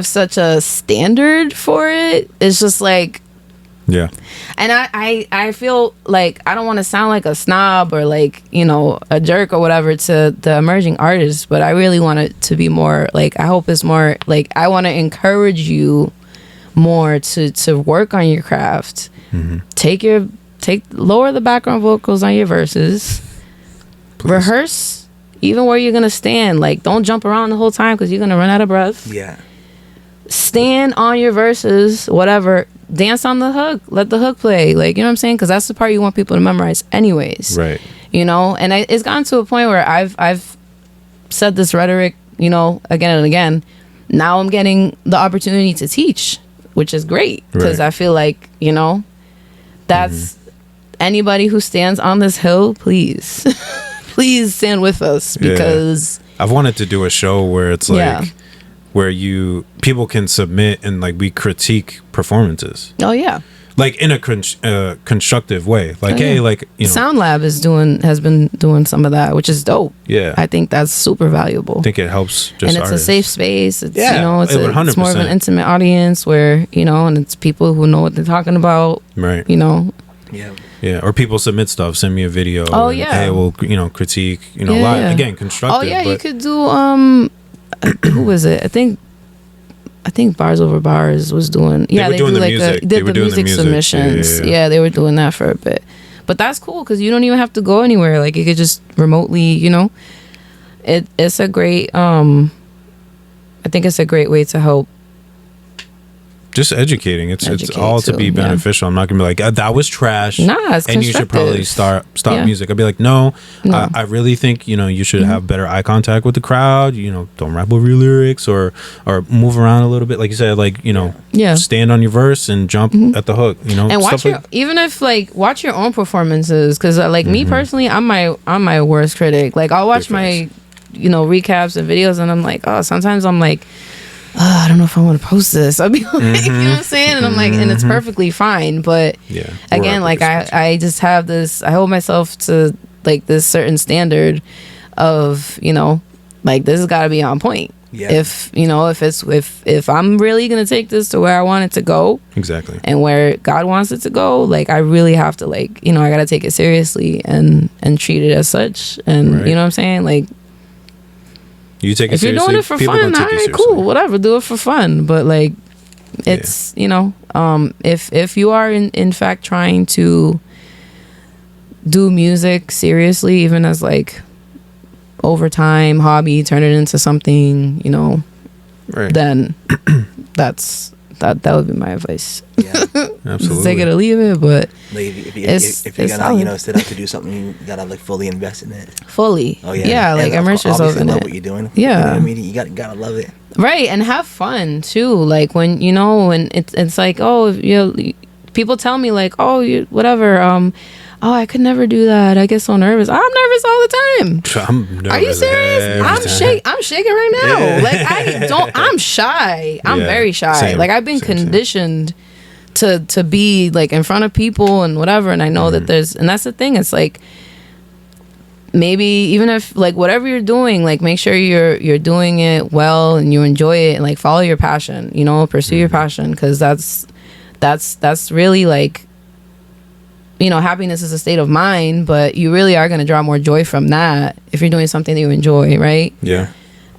such a standard for it. It's just like, yeah. And I feel like I don't want to sound like a snob or like, a jerk or whatever to the emerging artists, but I really want it to be more like, I hope it's more like, I want to encourage you more to work on your craft. Lower the background vocals on your verses. Please. Rehearse even where you're going to stand. Like, don't jump around the whole time because you're going to run out of breath. Yeah. Stand on your verses, whatever. Dance on the hook. Let the hook play. Like, you know what I'm saying? Because that's the part you want people to memorize anyways. Right. And it's gotten to a point where I've said this rhetoric, again and again. Now I'm getting the opportunity to teach, which is great. Because I feel like, that's anybody who stands on this hill, please. Please stand with us, because I've wanted to do a show where it's like where people can submit and like we critique performances. Oh yeah, like in a constructive way. Like hey, like Sound Lab has been doing some of that, which is dope. Yeah, I think that's super valuable. I think it helps. Just and it's artists. A safe space. It's it's more of an intimate audience where and it's people who know what they're talking about. Right. Yeah, or people submit stuff, send me a video. Oh, and, yeah. hey, we'll, critique, live. Again, constructive. Oh, yeah, but you could do, who was it? I think Bars Over Bars was doing, they were doing the music. They were doing the music submissions. Yeah, they were doing that for a bit. But that's cool, because you don't even have to go anywhere. Like, you could just remotely, it's a great, I think it's a great way to help. Just educating. It's all to be beneficial. I'm not gonna be like that was trash. Nah, it's and you should probably stop music. I'd be like, no. I really think you should have better eye contact with the crowd. Don't rap over your lyrics or move around a little bit, like you said. Like stand on your verse and jump at the hook. And watch even if watch your own performances, because me personally, I'm my worst critic. Like I'll watch my recaps and videos, and I'm like, oh, sometimes I'm like, I don't know if I want to post this. I'll be like, you know what I'm saying? And I'm like, and it's perfectly fine. But again, like I just have this, I hold myself to like this certain standard of, like this has got to be on point. Yeah. If I'm really going to take this to where I want it to go. Exactly. And where God wants it to go, like I really have to I got to take it seriously and treat it as such. And you know what I'm saying? Like, you take it if you're seriously, doing it for fun, all right, cool, whatever, do it for fun. But like, it's if you are in fact trying to do music seriously, even as like overtime hobby, turn it into something, then that would be my advice. Yeah, absolutely. Take it or leave it, but like if you're gonna set out to do something, you gotta like fully invest in it. Fully. Oh yeah. Like immerse yourself in love it. What you're doing. Yeah. You know what I mean? You gotta love it. Right, and have fun too. Like when when it's like, oh, people tell me like, oh, you whatever. Oh, I could never do that. I get so nervous. I'm nervous all the time. I'm nervous. Are you serious? I'm shaking right now. Yeah. Like I'm shy. I'm very shy. Same. Like I've been conditioned to be like in front of people and whatever. And I know that and that's the thing. It's like, maybe even if like whatever you're doing, like make sure you're doing it well and you enjoy it, and like follow your passion, pursue your passion. 'Cause that's really like, happiness is a state of mind, but you really are going to draw more joy from that if you're doing something that you enjoy, right? Yeah.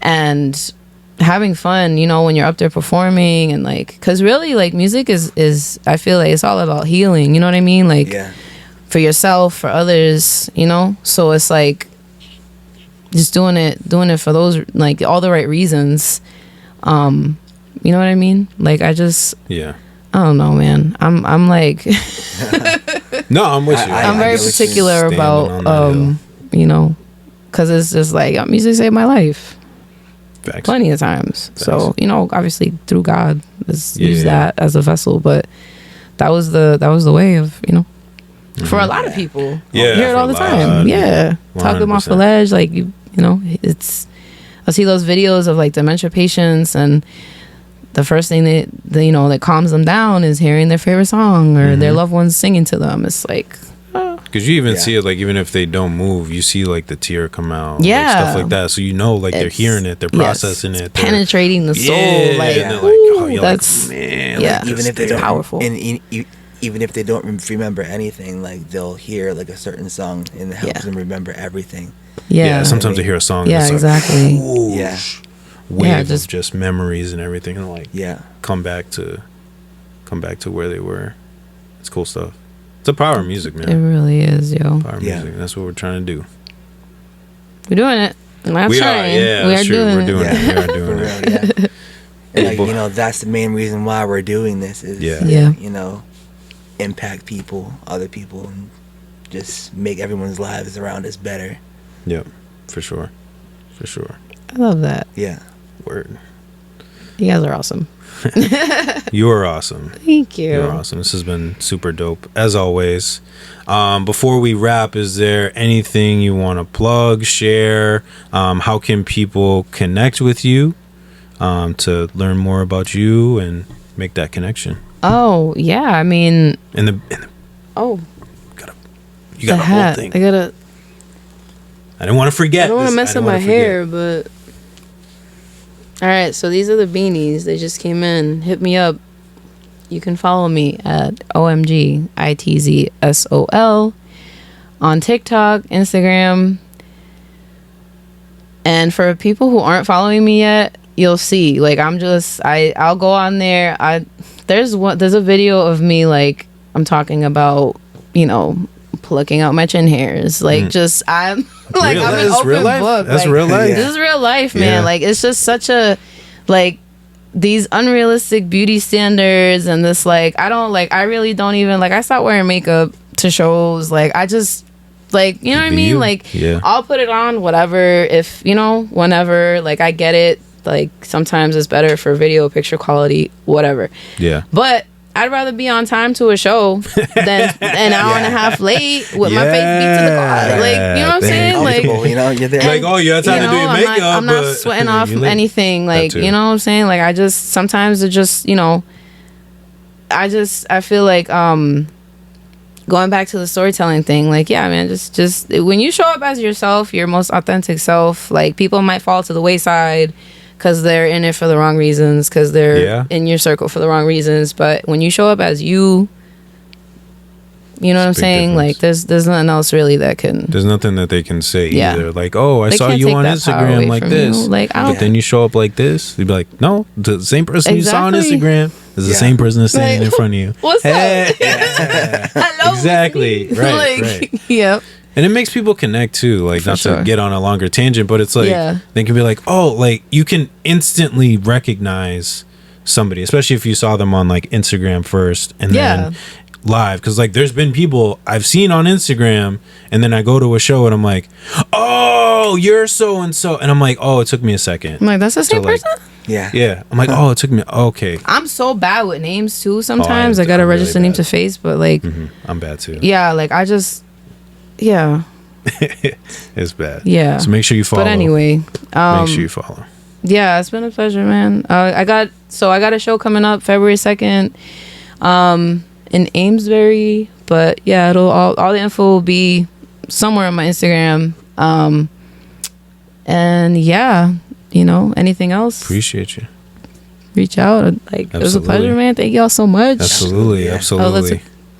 And having fun, when you're up there performing, and like, because really like music is I feel like it's all about healing, you know what I mean? Like for yourself, for others, so it's like just doing it for those, like, all the right reasons. You know what I mean? Like, I don't know, man. I'm like no, I'm with you. I'm very particular about you know, because it's just like music saved my life. Facts. Plenty of times. Facts. So, you know, obviously through God, use that as a vessel, but that was the way of, you know, for a lot of people. Yeah, hear it all the time. Yeah, 100%. Talk them off the ledge, like you know, it's. I see those videos of like dementia patients, and the first thing that you know that calms them down is hearing their favorite song or their loved ones singing to them. It's like. Because you even see it, like, even if they don't move, you see, like, the tear come out. Like, stuff like that. So, you know, like, they're hearing it. They're processing it. Penetrating the soul. Like, and they're like, oh, you're that's, like, man. Like, even if they don't, powerful. And even if they don't remember anything, like, they'll hear, like, a certain song and it helps them remember everything. Yeah. Sometimes they hear a song. Yeah, and it's exactly. Like, wave of just memories and everything. And, like, come back to where they were. It's cool stuff. It's a power of music, man. It really is, yo. Power of music. That's what we're trying to do. We're doing it. We're not trying. We are doing it. We are doing it. And like, you know, that's the main reason why we're doing this is, you know, impact people, other people, and just make everyone's lives around us better. Yep, for sure. For sure. I love that. Yeah. Word. You guys are awesome. You are awesome. Thank you. You're awesome. This has been super dope, as always. Before we wrap, is there anything you want to plug, share? How can people connect with you to learn more about you make that connection? Oh, yeah. I mean... Oh. You got a whole thing. I didn't want to forget. I don't want to mess up my hair, but... All right, so these are the beanies. They just came in. Hit me up. You can follow me at OMGITZSOL on TikTok, Instagram. And for people who aren't following me yet, you'll see. Like, I'll go on there. There's a video of me, like, I'm talking about, you know, plucking out my chin hairs. Like, just, I'm like, I'm an open book. That's like, real life. This is real life, man. Like, it's just such a, like, these unrealistic beauty standards and this, like, I really don't even, like, I stopped wearing makeup to shows. Like, I just, like, you know what I mean? Like, I'll put it on, whatever, if, you know, whenever, like, I get it. Like, sometimes it's better for video, picture quality, whatever. Yeah. But I'd rather be on time to a show than an hour and a half late with my face beat to the car. Like, you know what I'm saying? Like, you know, you're there. Like, oh, you have time to do your makeup. I'm not sweating off anything. Like, you know what I'm saying? Like, I just, sometimes it just, you know, I feel like, going back to the storytelling thing, like, yeah, man, just when you show up as yourself, your most authentic self, like, people might fall to the wayside because they're in it for the wrong reasons, because they're in your circle for the wrong reasons. But when you show up as you know what I'm saying? Difference. Like, there's nothing else really that can... There's nothing that they can say either. Like, oh, I saw you on Instagram like this. Like, but then you show up like this. You'd be like, no, the same person you saw on Instagram is the same person that's standing in front of you. What's up? Hello. Exactly. Right, right. Yep. And it makes people connect too, like, not to get on a longer tangent, but it's like, they can be like, oh, like, you can instantly recognize somebody, especially if you saw them on, like, Instagram first and then live. Because, like, there's been people I've seen on Instagram, and then I go to a show and I'm like, oh, you're so-and-so. And I'm like, oh, it took me a second. I'm like, that's the same person? Yeah. I'm like, oh, it took me, okay. I'm so bad with names too sometimes. I gotta register name to face, but, like... I'm bad too. Yeah, like, I just... Yeah. It's bad. Yeah. So make sure you follow. But anyway, make sure you follow. Yeah, it's been a pleasure, man. I got a show coming up February 2nd in Amesbury, but yeah, it'll all the info will be somewhere on my Instagram. And yeah, you know, anything else? Appreciate you. Reach out. Like, it was a pleasure, man. Thank y'all so much. Absolutely. Let's,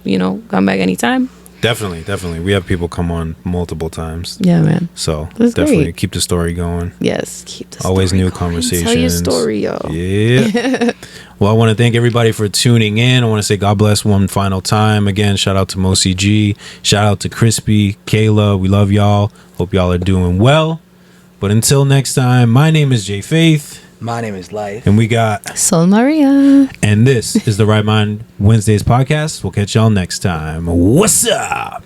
you know, come back anytime. Definitely. We have people come on multiple times. Yeah, man. So definitely keep the story going. Yes, keep the story always new going. Conversations. Tell your story, yo. Yeah. Well, I want to thank everybody for tuning in. I want to say God bless one final time. Again, shout out to MOCG. Shout out to Krispy, Kayla. We love y'all. Hope y'all are doing well. But until next time, my name is Jay Faith. My name is L.Y.F E. And we got Solmaria. And this is the Right Mind Wednesdays podcast. We'll catch y'all next time. What's up?